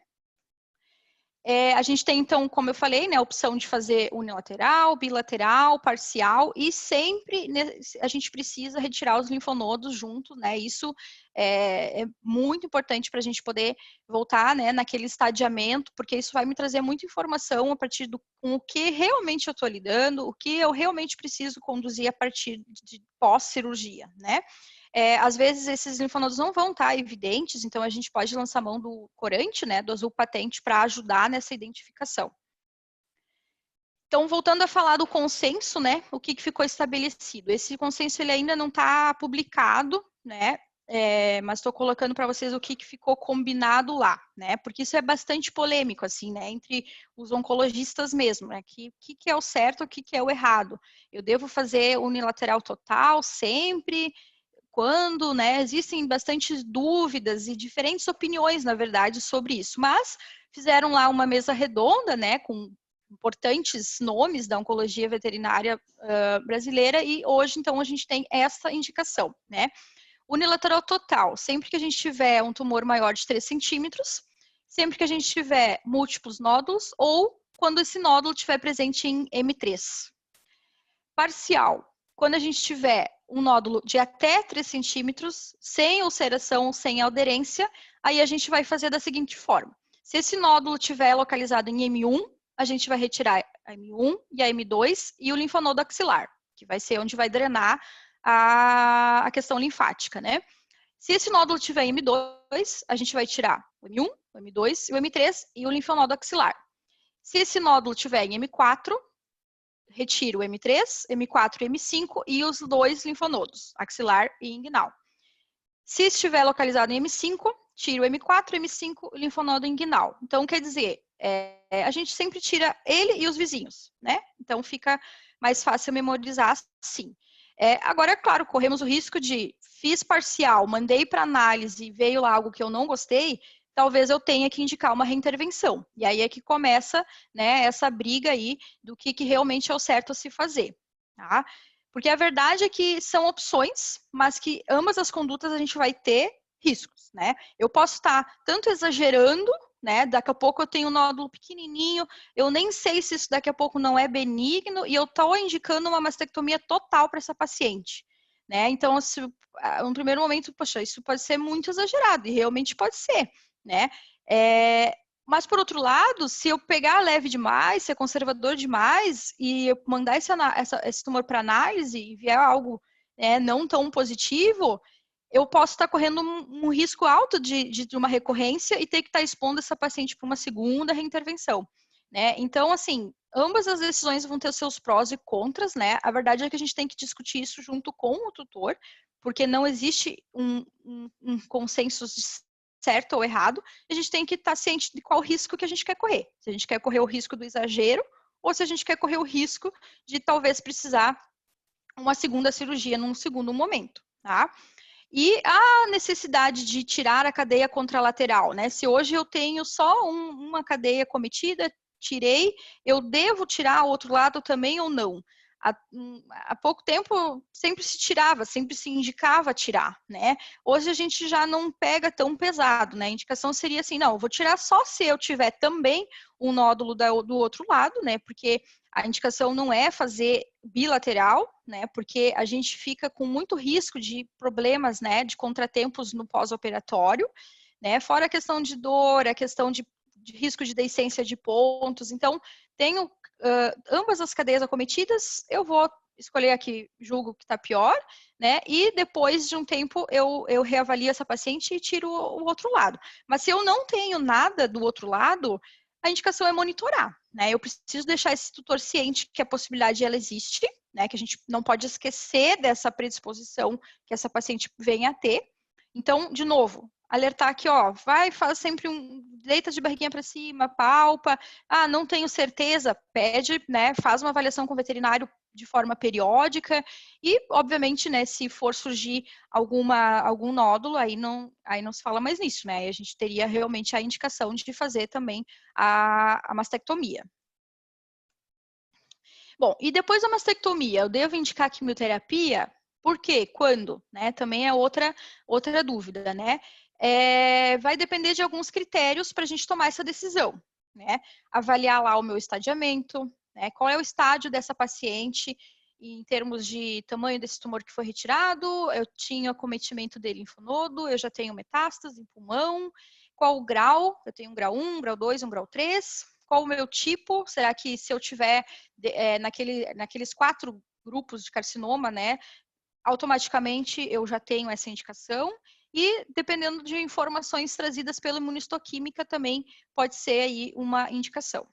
A gente tem, então, como eu falei, né, a opção de fazer unilateral, bilateral, parcial, e sempre a gente precisa retirar os linfonodos junto, né, isso é muito importante para a gente poder voltar, né, naquele estadiamento, porque isso vai me trazer muita informação a partir com o que realmente eu estou lidando, o que eu realmente preciso conduzir a partir de pós-cirurgia, né. Às vezes esses linfonodos não vão estar evidentes, então a gente pode lançar mão do corante, né, do azul patente, para ajudar nessa identificação. Então, voltando a falar do consenso, né, o que ficou estabelecido? Esse consenso ele ainda não está publicado, né, mas estou colocando para vocês o que ficou combinado lá, né, porque isso é bastante polêmico, assim, né, entre os oncologistas mesmo, né, que é o certo, o que é o errado. Eu devo fazer unilateral total sempre? Quando, né, existem bastantes dúvidas e diferentes opiniões, na verdade, sobre isso, mas fizeram lá uma mesa redonda, né, com importantes nomes da oncologia veterinária brasileira e hoje, então, a gente tem essa indicação, né. Unilateral total, sempre que a gente tiver um tumor maior de 3 centímetros, sempre que a gente tiver múltiplos nódulos ou quando esse nódulo estiver presente em M3. Parcial, quando a gente tiver um nódulo de até 3 centímetros, sem ulceração, sem aderência, aí a gente vai fazer da seguinte forma. Se esse nódulo estiver localizado em M1, a gente vai retirar a M1 e a M2 e o linfonodo axilar, que vai ser onde vai drenar a questão linfática, né? Se esse nódulo tiver em M2, a gente vai tirar o M1, o M2 e o M3 e o linfonodo axilar. Se esse nódulo tiver em M4, retiro o M3, M4 e M5 e os 2 linfonodos, axilar e inguinal. Se estiver localizado em M5, tiro o M4, M5 e linfonodo inguinal. Então, quer dizer, a gente sempre tira ele e os vizinhos, né? Então, fica mais fácil memorizar assim. Agora, é claro, corremos o risco de fiz parcial, mandei para análise e veio lá algo que eu não gostei, talvez eu tenha que indicar uma reintervenção. E aí é que começa, né, essa briga aí do que realmente é o certo a se fazer, tá? Porque a verdade é que são opções, mas que ambas as condutas a gente vai ter riscos, né? Eu posso estar tanto exagerando, né? Daqui a pouco eu tenho um nódulo pequenininho, eu nem sei se isso daqui a pouco não é benigno e eu estou indicando uma mastectomia total para essa paciente, né? Então, no primeiro momento, poxa, isso pode ser muito exagerado e realmente pode ser, né? Mas, por outro lado, se eu pegar leve demais, ser conservador demais e eu mandar esse tumor para análise e vier algo não tão positivo, eu posso estar correndo um risco alto de uma recorrência e ter que estar expondo essa paciente para uma segunda reintervenção, né? Então, assim, ambas as decisões vão ter os seus prós e contras, né? A verdade é que a gente tem que discutir isso junto com o tutor, porque não existe um consenso certo ou errado, a gente tem que estar ciente de qual risco que a gente quer correr. Se a gente quer correr o risco do exagero ou se a gente quer correr o risco de talvez precisar uma segunda cirurgia num segundo momento, tá? E a necessidade de tirar a cadeia contralateral, né? Se hoje eu tenho só uma cadeia cometida, tirei, eu devo tirar o outro lado também ou não? Há pouco tempo sempre se tirava, sempre se indicava tirar, né? Hoje a gente já não pega tão pesado, né? A indicação seria assim, não, eu vou tirar só se eu tiver também um nódulo do outro lado, né? Porque a indicação não é fazer bilateral, né? Porque a gente fica com muito risco de problemas, né? De contratempos no pós-operatório, né? Fora a questão de dor, a questão de risco de deiscência de pontos. Então, tenho ambas as cadeias acometidas, eu vou escolher a que julgo que está pior, né? E depois de um tempo eu reavalio essa paciente e tiro o outro lado. Mas se eu não tenho nada do outro lado, a indicação é monitorar, né? Eu preciso deixar esse tutor ciente que a possibilidade ela existe, né? Que a gente não pode esquecer dessa predisposição que essa paciente venha a ter. Então, de novo, alertar aqui, ó, faz sempre deita de barriguinha para cima, palpa. Ah, não tenho certeza, pede, né? Faz uma avaliação com o veterinário de forma periódica e, obviamente, né, se for surgir algum nódulo, aí não se fala mais nisso, né? A gente teria realmente a indicação de fazer também a mastectomia. Bom, e depois da mastectomia, eu devo indicar quimioterapia? Por quê? Quando? Né? Também é outra dúvida, né? Vai depender de alguns critérios para a gente tomar essa decisão, né? Avaliar lá o meu estadiamento, né? Qual é o estádio dessa paciente em termos de tamanho desse tumor que foi retirado, eu tinha acometimento de linfonodo, eu já tenho metástase em pulmão, qual o grau? Eu tenho um grau 1, um grau 2, um grau 3. Qual o meu tipo? Será que se eu tiver naqueles 4 grupos de carcinoma, né, automaticamente eu já tenho essa indicação? E dependendo de informações trazidas pela imunistoquímica também pode ser aí uma indicação.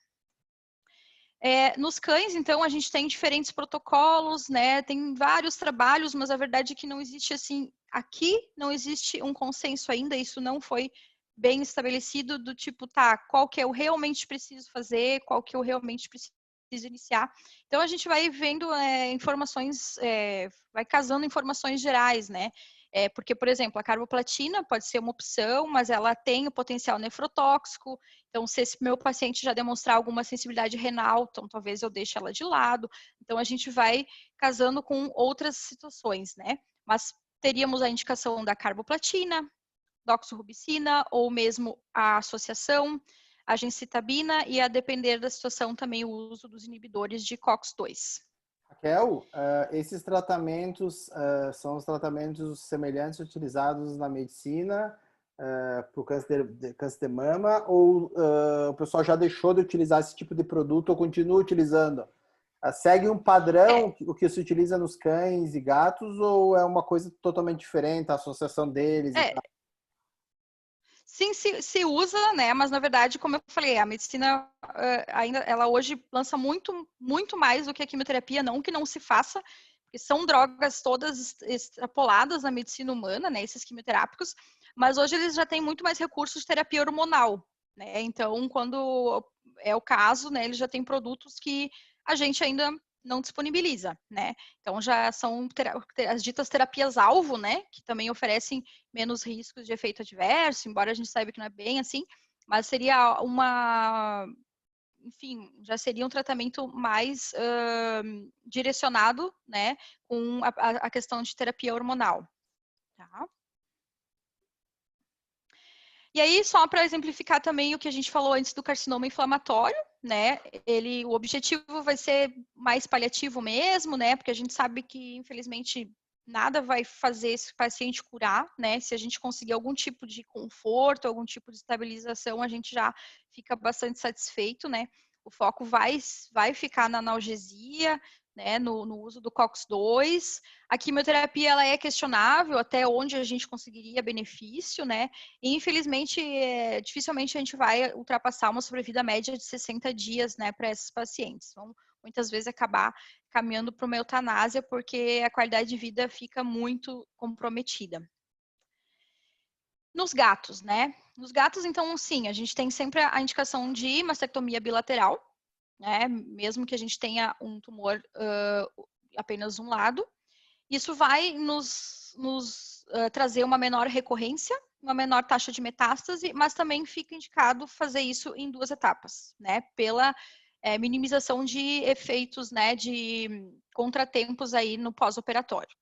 Nos cães, então, a gente tem diferentes protocolos, né? Tem vários trabalhos, mas a verdade é que não existe assim, aqui não existe um consenso ainda, isso não foi bem estabelecido do tipo, tá, qual que eu realmente preciso fazer, qual que eu realmente preciso iniciar. Então, a gente vai vendo informações, vai casando informações gerais, né? Porque, por exemplo, a carboplatina pode ser uma opção, mas ela tem o potencial nefrotóxico. Então, se esse meu paciente já demonstrar alguma sensibilidade renal, então talvez eu deixe ela de lado. Então, a gente vai casando com outras situações, né? Mas teríamos a indicação da carboplatina, doxorubicina ou mesmo a associação, a gencitabina e, a depender da situação, também o uso dos inibidores de COX-2. Raquel, esses tratamentos são os tratamentos semelhantes utilizados na medicina para o câncer de mama, ou o pessoal já deixou de utilizar esse tipo de produto ou continua utilizando? Segue um padrão, o que se utiliza nos cães e gatos, ou é uma coisa totalmente diferente, a associação deles e tal? Sim, se usa, né? Mas na verdade, como eu falei, a medicina ainda, ela hoje lança muito, muito mais do que a quimioterapia, não que não se faça, porque são drogas todas extrapoladas na medicina humana, né? Esses quimioterápicos, mas hoje eles já têm muito mais recursos de terapia hormonal, né? Então, quando é o caso, né? Eles já têm produtos que a gente ainda não disponibiliza, né? Então já são as ditas terapias-alvo, né? Que também oferecem menos riscos de efeito adverso, embora a gente saiba que não é bem assim, mas seria enfim, já seria um tratamento mais direcionado, né? Com a questão de terapia hormonal. Tá? E aí, só para exemplificar também o que a gente falou antes do carcinoma inflamatório, né? O objetivo vai ser mais paliativo mesmo, né? Porque a gente sabe que, infelizmente, nada vai fazer esse paciente curar, né? Se a gente conseguir algum tipo de conforto, algum tipo de estabilização, a gente já fica bastante satisfeito, né? O foco vai ficar na analgesia, né? No uso do COX-2. A quimioterapia, ela é questionável até onde a gente conseguiria benefício, né? E, infelizmente, dificilmente a gente vai ultrapassar uma sobrevida média de 60 dias, né, para esses pacientes. Vão muitas vezes acabar caminhando para uma eutanásia porque a qualidade de vida fica muito comprometida. Nos gatos, né? Nos gatos, então, sim, a gente tem sempre a indicação de mastectomia bilateral, né? Mesmo que a gente tenha um tumor apenas um lado. Isso vai nos trazer uma menor recorrência, uma menor taxa de metástase, mas também fica indicado fazer isso em 2 etapas, né? Pela minimização de efeitos, né, de contratempos aí no pós-operatório.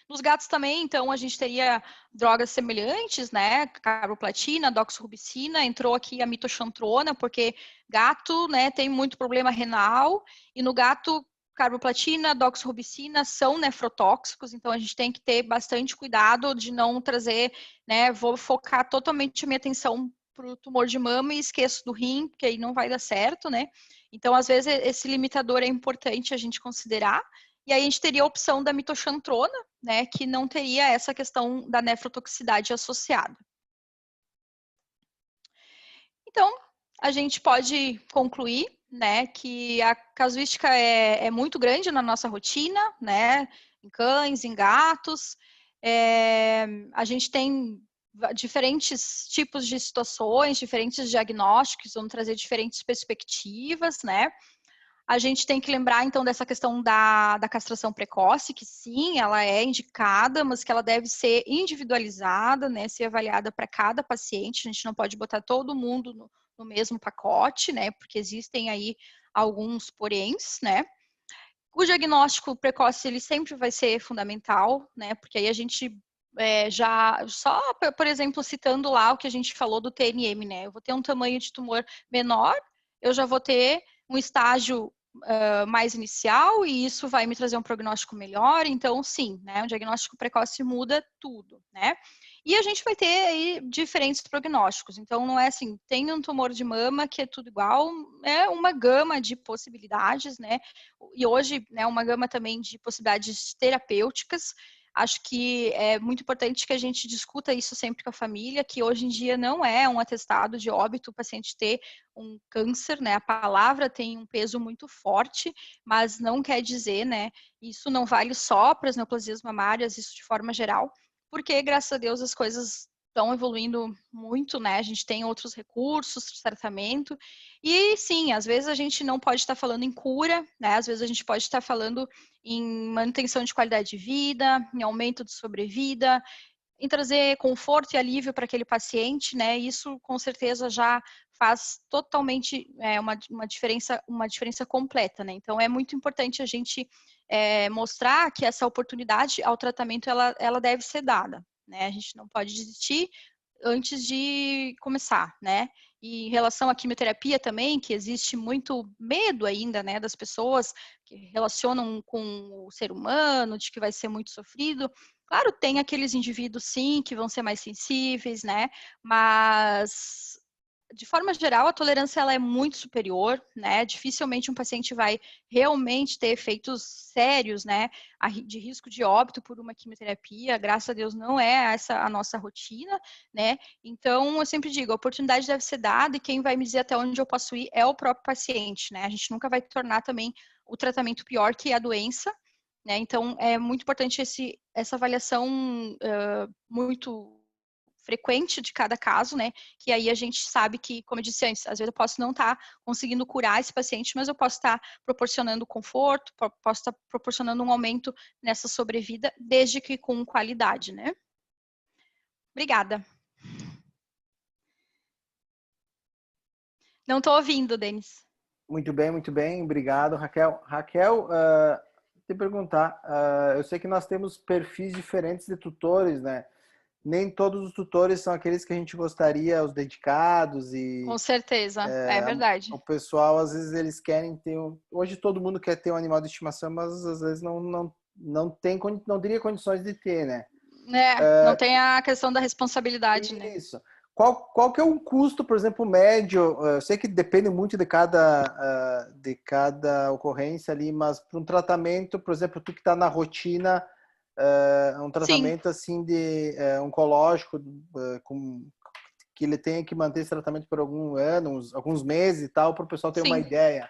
Nos gatos também, então, a gente teria drogas semelhantes, né, carboplatina, doxorubicina, entrou aqui a mitoxantrona, porque gato, né, tem muito problema renal, e no gato, carboplatina, doxorubicina são nefrotóxicos, então a gente tem que ter bastante cuidado de não trazer, né, vou focar totalmente a minha atenção para o tumor de mama e esqueço do rim, porque aí não vai dar certo, né? Então, às vezes, esse limitador é importante a gente considerar. E aí a gente teria a opção da mitoxantrona, né, que não teria essa questão da nefrotoxicidade associada. Então, a gente pode concluir, né, que a casuística é muito grande na nossa rotina, né, em cães, em gatos. A gente tem diferentes tipos de situações, diferentes diagnósticos, vão trazer diferentes perspectivas, né? A gente tem que lembrar, então, dessa questão da castração precoce, que sim, ela é indicada, mas que ela deve ser individualizada, né, ser avaliada para cada paciente. A gente não pode botar todo mundo no mesmo pacote, né, porque existem aí alguns poréns, né. O diagnóstico precoce, ele sempre vai ser fundamental, né, porque aí a gente só, por exemplo, citando lá o que a gente falou do TNM, né, eu vou ter um tamanho de tumor menor, eu já vou ter um estágio mais inicial e isso vai me trazer um prognóstico melhor, então sim, né, o diagnóstico precoce muda tudo, né. E a gente vai ter aí diferentes prognósticos, então não é assim, tem um tumor de mama que é tudo igual, é uma gama de possibilidades, né, e hoje, né, uma gama também de possibilidades terapêuticas. Acho que é muito importante que a gente discuta isso sempre com a família, que hoje em dia não é um atestado de óbito o paciente ter um câncer, né? A palavra tem um peso muito forte, mas não quer dizer, né? Isso não vale só para as neoplasias mamárias, isso de forma geral, porque graças a Deus as coisas estão evoluindo muito, né? A gente tem outros recursos de tratamento. E sim, às vezes a gente não pode estar falando em cura, né? Às vezes a gente pode estar falando em manutenção de qualidade de vida, em aumento de sobrevida, em trazer conforto e alívio para aquele paciente, né? Isso com certeza já faz totalmente uma diferença completa, né? Então é muito importante a gente mostrar que essa oportunidade ao tratamento ela deve ser dada, né? A gente não pode desistir antes de começar, né? E em relação à quimioterapia também, que existe muito medo ainda, né, das pessoas que relacionam com o ser humano, de que vai ser muito sofrido. Claro, tem aqueles indivíduos, sim, que vão ser mais sensíveis, né? Mas, de forma geral, a tolerância ela é muito superior, né? Dificilmente um paciente vai realmente ter efeitos sérios, né? De risco de óbito por uma quimioterapia. Graças a Deus não é essa a nossa rotina, né? Então, eu sempre digo, a oportunidade deve ser dada e quem vai me dizer até onde eu posso ir é o próprio paciente, né? A gente nunca vai tornar também o tratamento pior que a doença, né? Então, é muito importante essa avaliação muito frequente de cada caso, né? Que aí a gente sabe que, como eu disse antes, às vezes eu posso não estar conseguindo curar esse paciente, mas eu posso estar proporcionando conforto, posso estar proporcionando um aumento nessa sobrevida, desde que com qualidade, né? Obrigada. Não estou ouvindo, Denis. Muito bem, obrigado, Raquel. Raquel, te perguntar, eu sei que nós temos perfis diferentes de tutores, né? Nem todos os tutores são aqueles que a gente gostaria, os dedicados e... Com certeza, é verdade. O pessoal, às vezes, eles querem ter... Hoje todo mundo quer ter um animal de estimação, mas às vezes não teria condições de ter, né? Não tem a questão da responsabilidade, né? Isso. Qual que é o custo, por exemplo, médio? Eu sei que depende muito de cada ocorrência ali, mas para um tratamento, por exemplo, tu que está na rotina, um Sim, tratamento assim de oncológico, que ele tenha que manter esse tratamento por alguns meses e tal, para o pessoal ter uma sim. ideia.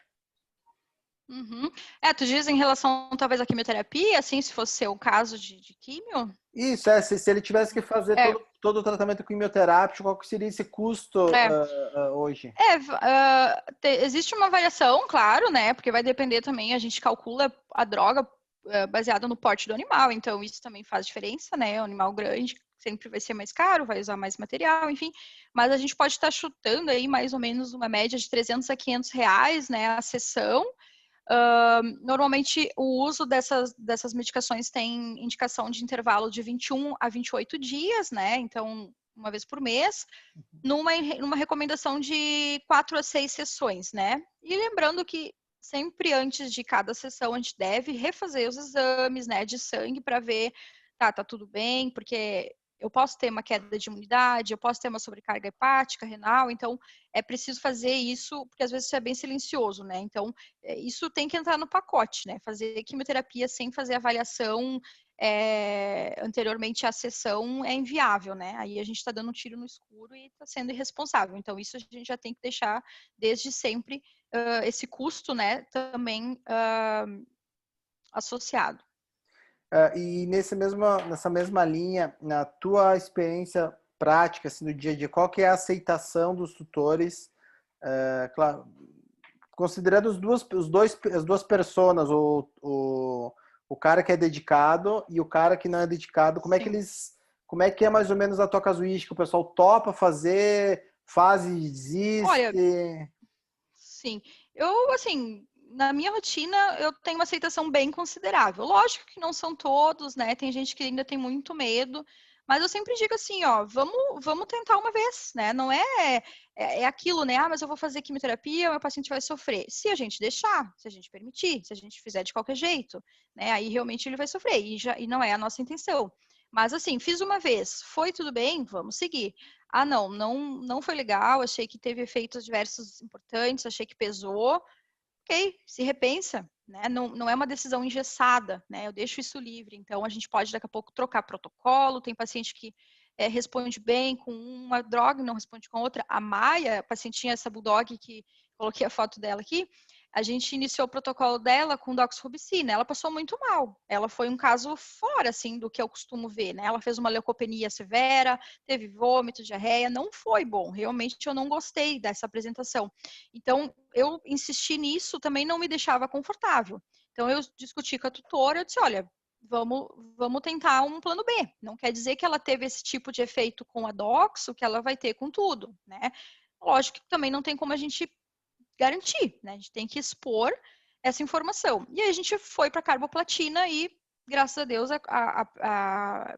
Uhum. Tu diz em relação talvez à quimioterapia, assim, se fosse ser o caso de químio? Isso, se ele tivesse que fazer É, todo o tratamento quimioterápico, qual que seria esse custo é. hoje? Existe uma variação, claro, né? Porque vai depender também, a gente calcula a droga baseada no porte do animal, então isso também faz diferença, né? O animal grande sempre vai ser mais caro, vai usar mais material, enfim. Mas a gente pode estar chutando aí mais ou menos uma média de 300 a 500 reais, né? A sessão. Normalmente, o uso dessas medicações tem indicação de intervalo de 21 a 28 dias, né? Então, uma vez por mês, numa recomendação de 4 a 6 sessões, né? E lembrando que sempre antes de cada sessão, a gente deve refazer os exames, né, de sangue para ver, tá tudo bem, porque eu posso ter uma queda de imunidade, eu posso ter uma sobrecarga hepática, renal, então é preciso fazer isso, porque às vezes isso é bem silencioso, né? Então, isso tem que entrar no pacote, né? Fazer quimioterapia sem fazer avaliação anteriormente à sessão é inviável, né? Aí a gente está dando um tiro no escuro e está sendo irresponsável. Então, isso a gente já tem que deixar desde sempre esse custo, né, também associado. E nessa mesma linha, na tua experiência prática, assim, do dia a dia, qual que é a aceitação dos tutores, claro, considerando as duas personas, o cara que é dedicado e o cara que não é dedicado, como é que é mais ou menos a tua casuística? O pessoal topa fazer, faz e desiste? Olha, sim, assim, na minha rotina, eu tenho uma aceitação bem considerável. Lógico que não são todos, né? Tem gente que ainda tem muito medo, mas eu sempre digo assim, ó, vamos tentar uma vez, né? Não é aquilo, né? Mas eu vou fazer quimioterapia, o meu paciente vai sofrer. Se a gente deixar, se a gente permitir, se a gente fizer de qualquer jeito, né? Aí realmente ele vai sofrer e não é a nossa intenção. Mas assim, fiz uma vez, foi tudo bem, vamos seguir. Não foi legal, achei que teve efeitos diversos importantes, achei que pesou. Ok, se repensa, né? Não é uma decisão engessada, né? Eu deixo isso livre. Então, a gente pode daqui a pouco trocar protocolo. Tem paciente que responde bem com uma droga e não responde com outra. A Maia, a pacientinha, essa bulldog que coloquei a foto dela aqui, a gente iniciou o protocolo dela com doxorubicina. Ela passou muito mal. Ela foi um caso fora, assim, do que eu costumo ver, né? Ela fez uma leucopenia severa, teve vômito, diarreia. Não foi bom. Realmente, eu não gostei dessa apresentação. Então, eu insisti nisso, também não me deixava confortável. Então, eu discuti com a tutora, eu disse, olha, vamos tentar um plano B. Não quer dizer que ela teve esse tipo de efeito com a doxo, que ela vai ter com tudo, né? Lógico que também não tem como a gente garantir, né? A gente tem que expor essa informação. E aí a gente foi para a carboplatina e, graças a Deus,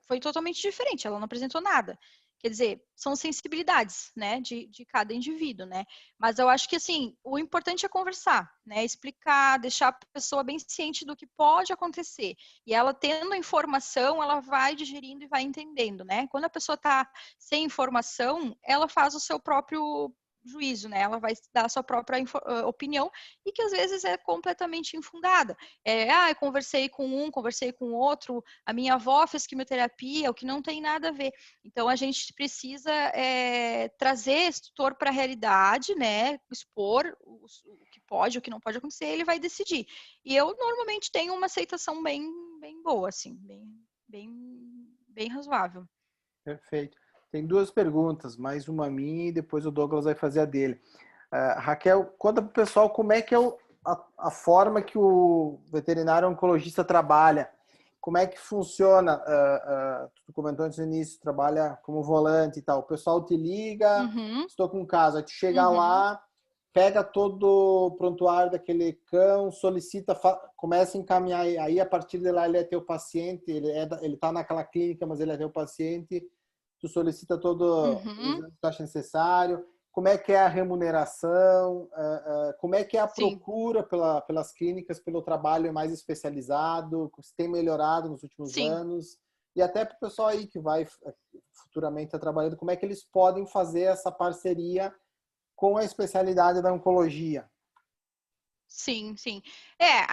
foi totalmente diferente. Ela não apresentou nada. Quer dizer, são sensibilidades, né, de cada indivíduo, né? Mas eu acho que, assim, o importante é conversar, né? Explicar, deixar a pessoa bem ciente do que pode acontecer. E ela tendo a informação, ela vai digerindo e vai entendendo, né? Quando a pessoa está sem informação, ela faz o seu próprio juízo, né? Ela vai dar a sua própria opinião e que às vezes é completamente infundada. Eu conversei com um, conversei com outro, a minha avó fez quimioterapia, o que não tem nada a ver. Então a gente precisa trazer esse tutor para a realidade, né? Expor o que pode, o que não pode acontecer, ele vai decidir. E eu normalmente tenho uma aceitação bem boa, assim, bem razoável. Perfeito. Tem duas perguntas, mais uma minha e depois o Douglas vai fazer a dele. Raquel, conta para o pessoal como é que é a forma que o veterinário oncologista trabalha. Como é que funciona? Tu comentou antes no início, trabalha como volante e tal. O pessoal te liga, estou com um caso, aí tu chega lá, pega todo o prontuário daquele cão, solicita, começa a encaminhar, aí a partir de lá ele é teu paciente, ele está naquela clínica, mas ele é teu paciente, tu solicita todo o exame que tu acha necessário, como é que é a remuneração, como é que é a Sim. procura pelas clínicas, pelo trabalho mais especializado, se tem melhorado nos últimos Sim. anos, e até para o pessoal aí que vai futuramente estar trabalhando, como é que eles podem fazer essa parceria com a especialidade da oncologia. Sim, sim.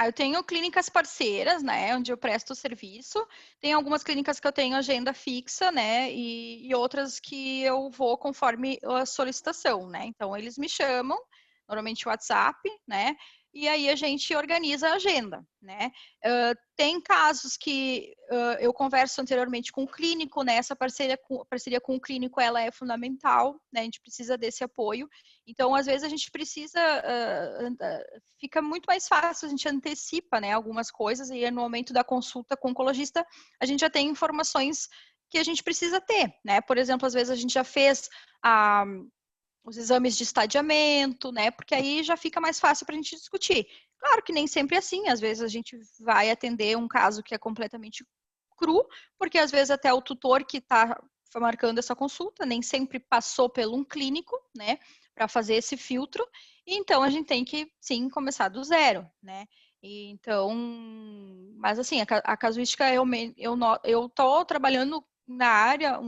Eu tenho clínicas parceiras, né, onde eu presto serviço. Tem algumas clínicas que eu tenho agenda fixa, né, e outras que eu vou conforme a solicitação, né. Então, eles me chamam, normalmente o WhatsApp, né, e aí a gente organiza a agenda, né. Tem casos que eu converso anteriormente com o clínico, né, essa parceria com o clínico, ela é fundamental, né, a gente precisa desse apoio. Então, às vezes, a gente precisa, fica muito mais fácil, a gente antecipa, né, algumas coisas, e no momento da consulta com o oncologista, a gente já tem informações que a gente precisa ter, né? Por exemplo, às vezes a gente já fez os exames de estadiamento, né? Porque aí já fica mais fácil para a gente discutir. Claro que nem sempre é assim, às vezes a gente vai atender um caso que é completamente cru, porque às vezes até o tutor que está marcando essa consulta nem sempre passou pelo um clínico, né? Para fazer esse filtro, e então a gente tem que, sim, começar do zero, né? E então, mas assim, a casuística, eu tô trabalhando na área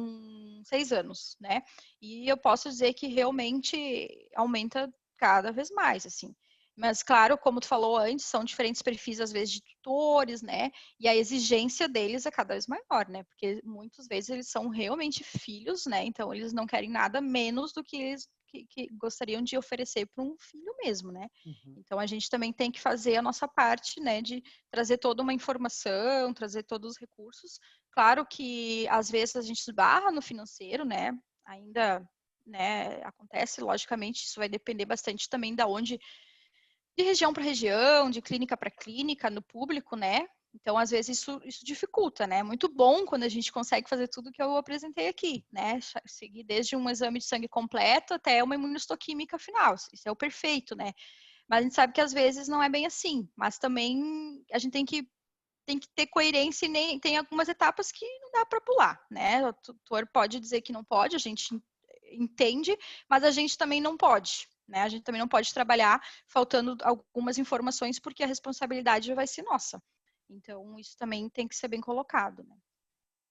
6 anos, né? E eu posso dizer que realmente aumenta cada vez mais, assim. Mas, claro, como tu falou antes, são diferentes perfis, às vezes, de tutores, né? E a exigência deles é cada vez maior, né? Porque muitas vezes eles são realmente filhos, né? Então, eles não querem nada menos do que eles que gostariam de oferecer para um filho mesmo, né? Uhum. Então, a gente também tem que fazer a nossa parte, né? De trazer toda uma informação, trazer todos os recursos. Claro que, às vezes, a gente esbarra no financeiro, né? Ainda, né, acontece, logicamente, isso vai depender bastante também da onde, de região para região, de clínica para clínica, no público, né? Então, às vezes, isso dificulta, né? É muito bom quando a gente consegue fazer tudo que eu apresentei aqui, né? Seguir desde um exame de sangue completo até uma imunistoquímica final. Isso é o perfeito, né? Mas a gente sabe que às vezes não é bem assim. Mas também a gente tem que ter coerência e tem algumas etapas que não dá para pular, né? O tutor pode dizer que não pode, a gente entende, mas a gente também não pode, né? A gente também não pode trabalhar faltando algumas informações porque a responsabilidade vai ser nossa. Então, isso também tem que ser bem colocado, né?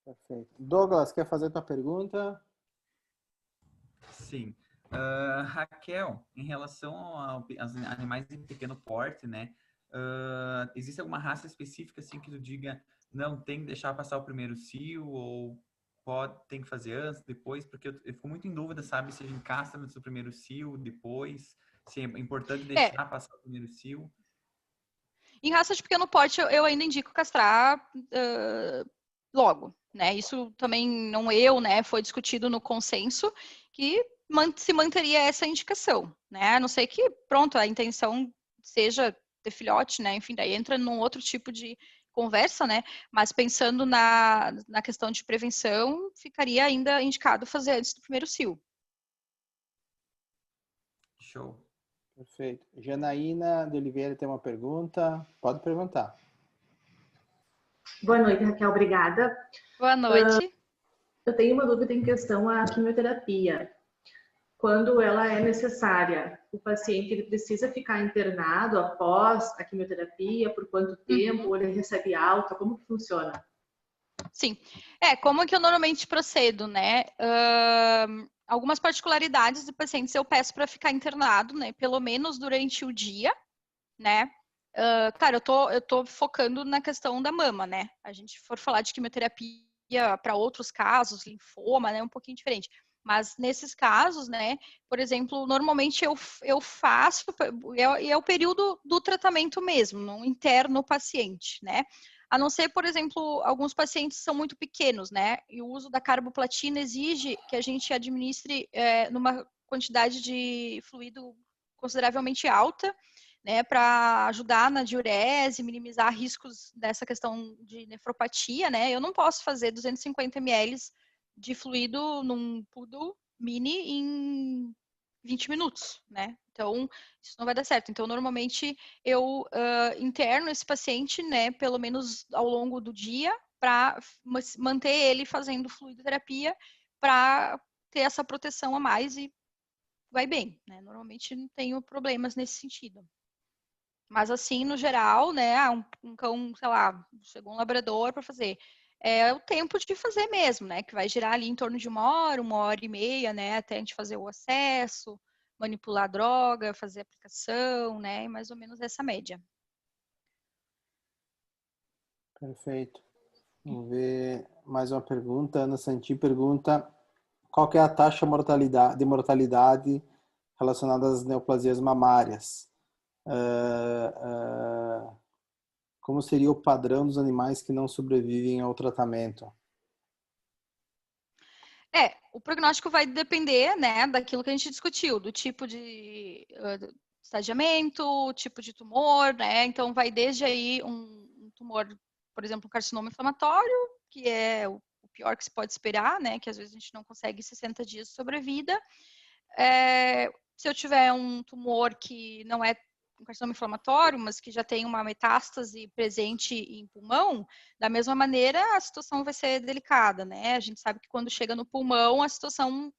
Perfeito. Douglas, quer fazer a tua pergunta? Sim. Raquel, em relação aos animais de pequeno porte, né? Existe alguma raça específica assim que tu diga não tem que deixar passar o primeiro cio ou tem que fazer antes, depois? Porque eu fico muito em dúvida, sabe, se a gente castra no seu primeiro cio, depois, se é importante deixar passar o primeiro cio. Em raça de pequeno porte, eu ainda indico castrar logo, né? Isso também não né? Foi discutido no consenso que se manteria essa indicação, né? A não ser que, pronto, a intenção seja ter filhote, né? Enfim, daí entra num outro tipo de conversa, né? Mas pensando na questão de prevenção, ficaria ainda indicado fazer antes do primeiro cio. Show. Perfeito. Janaína de Oliveira tem uma pergunta. Pode perguntar. Boa noite, Raquel. Obrigada. Boa noite. Eu tenho uma dúvida em questão à quimioterapia. Quando ela é necessária, o paciente ele precisa ficar internado após a quimioterapia? Por quanto tempo? Ou ele recebe alta? Como que funciona? Sim. Como que eu normalmente procedo, né? Algumas particularidades de pacientes eu peço para ficar internado, né? Pelo menos durante o dia, né? Claro, eu tô focando na questão da mama, né? A gente for falar de quimioterapia para outros casos, linfoma, né? Um pouquinho diferente. Mas nesses casos, né? Por exemplo, normalmente eu faço, é o período do tratamento mesmo, não interno paciente, né? A não ser, por exemplo, alguns pacientes são muito pequenos, né? E o uso da carboplatina exige que a gente administre numa quantidade de fluido consideravelmente alta, né, para ajudar na diurese, minimizar riscos dessa questão de nefropatia, né? Eu não posso fazer 250 ml de fluido num poodle mini em 20 minutos, né? Então, isso não vai dar certo. Então, normalmente, eu interno esse paciente, né, pelo menos ao longo do dia, para manter ele fazendo fluidoterapia, para ter essa proteção a mais e vai bem, né? Normalmente não tenho problemas nesse sentido. Mas assim, no geral, né, um cão, sei lá, chegou um labrador para fazer. É o tempo de fazer mesmo, né? Que vai girar ali em torno de 1 hora e meia, né? Até a gente fazer o acesso, manipular a droga, fazer a aplicação, né? Mais ou menos essa média. Perfeito. Vamos ver mais uma pergunta. Ana Santi pergunta qual que é a taxa de mortalidade relacionada às neoplasias mamárias? Como seria o padrão dos animais que não sobrevivem ao tratamento? O prognóstico vai depender, né, daquilo que a gente discutiu, do tipo de estadiamento, o tipo de tumor, né? Então vai desde aí um tumor, por exemplo, um carcinoma inflamatório, que é o pior que se pode esperar, né? Que às vezes a gente não consegue 60 dias de sobrevida. Se eu tiver um tumor que não é um carcinoma inflamatório, mas que já tem uma metástase presente em pulmão, da mesma maneira a situação vai ser delicada, né? A gente sabe que quando chega no pulmão, a situação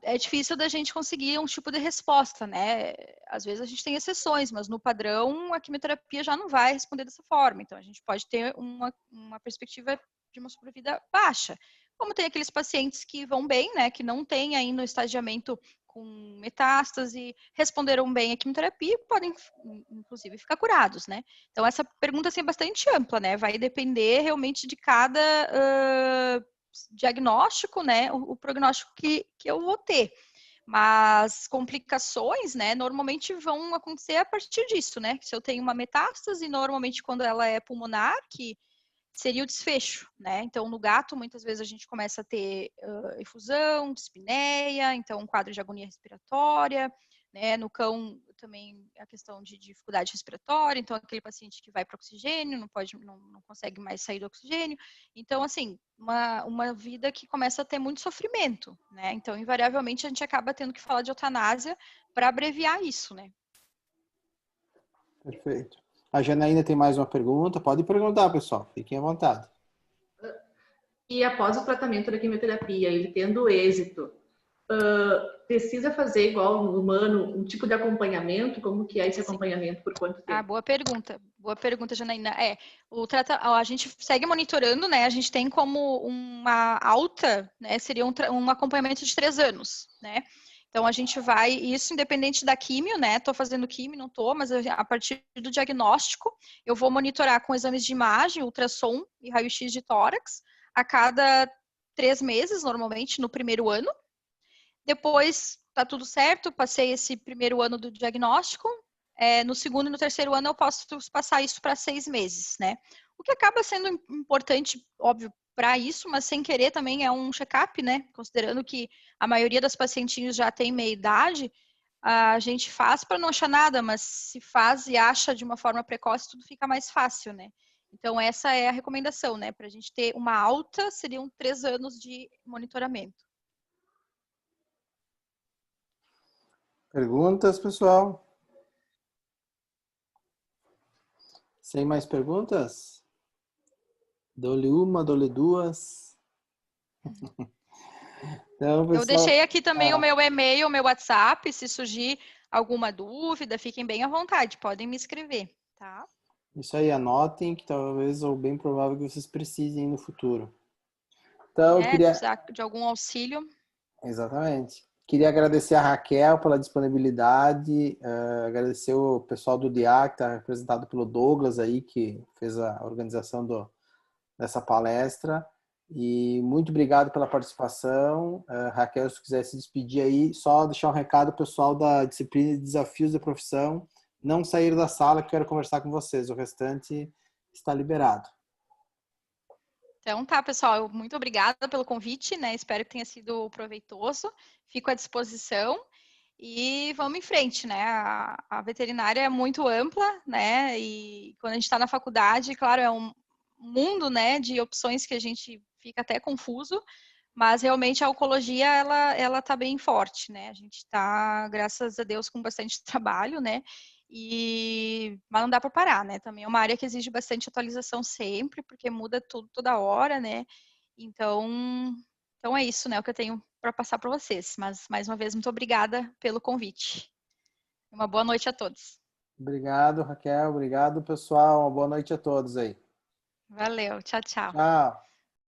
é difícil da gente conseguir um tipo de resposta, né? Às vezes a gente tem exceções, mas no padrão a quimioterapia já não vai responder dessa forma. Então a gente pode ter uma perspectiva de uma sobrevida baixa. Como tem aqueles pacientes que vão bem, né? Que não têm ainda o estadiamento com metástase, responderam bem à quimioterapia, podem inclusive ficar curados, né? Então essa pergunta assim, é bastante ampla, né? Vai depender realmente de cada diagnóstico, né, o prognóstico que eu vou ter. Mas complicações, né, normalmente vão acontecer a partir disso, né? Se eu tenho uma metástase, normalmente quando ela é pulmonar, que seria o desfecho, né? Então, no gato, muitas vezes a gente começa a ter efusão, dispneia, então um quadro de agonia respiratória, né? No cão também a questão de dificuldade respiratória, então aquele paciente que vai para oxigênio, não consegue mais sair do oxigênio. Então, assim, uma vida que começa a ter muito sofrimento, né? Então, invariavelmente, a gente acaba tendo que falar de eutanásia para abreviar isso, né? Perfeito. A Janaína tem mais uma pergunta. Pode perguntar, pessoal. Fiquem à vontade. E após o tratamento da quimioterapia, ele tendo êxito, precisa fazer igual no humano, um tipo de acompanhamento? Como que é esse acompanhamento? Por quanto tempo? Boa pergunta. Boa pergunta, Janaína. A gente segue monitorando, né? A gente tem como uma alta, né? Seria um acompanhamento de 3 anos, né? Então, a gente vai, isso independente da químio, né? Tô fazendo químio, não tô, mas a partir do diagnóstico, eu vou monitorar com exames de imagem, ultrassom e raio-x de tórax, a cada 3 meses, normalmente, no primeiro ano. Depois, tá tudo certo, passei esse primeiro ano do diagnóstico, no segundo e no terceiro ano eu posso passar isso para 6 meses, né? O que acaba sendo importante, óbvio, para isso, mas sem querer também é um check-up, né? Considerando que a maioria das pacientinhos já tem meia idade, a gente faz para não achar nada, mas se faz e acha de uma forma precoce, tudo fica mais fácil, né? Então, essa é a recomendação, né? Para a gente ter uma alta, seriam 3 anos de monitoramento. Perguntas, pessoal? Sem mais perguntas? Dou-lhe uma, dou-lhe duas. Então, pessoal, eu deixei aqui também o meu e-mail, o meu WhatsApp, se surgir alguma dúvida, fiquem bem à vontade, podem me escrever, tá? Isso aí, anotem que talvez ou bem provável que vocês precisem no futuro. Então, eu queria... precisar de algum auxílio. Exatamente. Queria agradecer a Raquel pela disponibilidade, agradecer o pessoal do DIA, que está representado pelo Douglas aí, que fez a organização dessa palestra. E muito obrigado pela participação. Raquel, se quiser se despedir aí, só deixar um recado pessoal da disciplina de Desafios da Profissão, não sair da sala, que quero conversar com vocês. O restante está liberado. Então tá, pessoal, muito obrigada pelo convite, né? Espero que tenha sido proveitoso. Fico à disposição e vamos em frente, né? A veterinária é muito ampla, né? E quando a gente está na faculdade, claro, é um mundo, né, de opções que a gente fica até confuso, mas realmente a oncologia ela tá bem forte, né? A gente está, graças a Deus, com bastante trabalho, né? Mas não dá para parar, né? Também é uma área que exige bastante atualização sempre, porque muda tudo toda hora, né? Então é isso, né? O que eu tenho para passar para vocês. Mas, mais uma vez, muito obrigada pelo convite. Uma boa noite a todos. Obrigado, Raquel. Obrigado, pessoal. Uma boa noite a todos aí. Valeu, tchau, tchau. Tchau.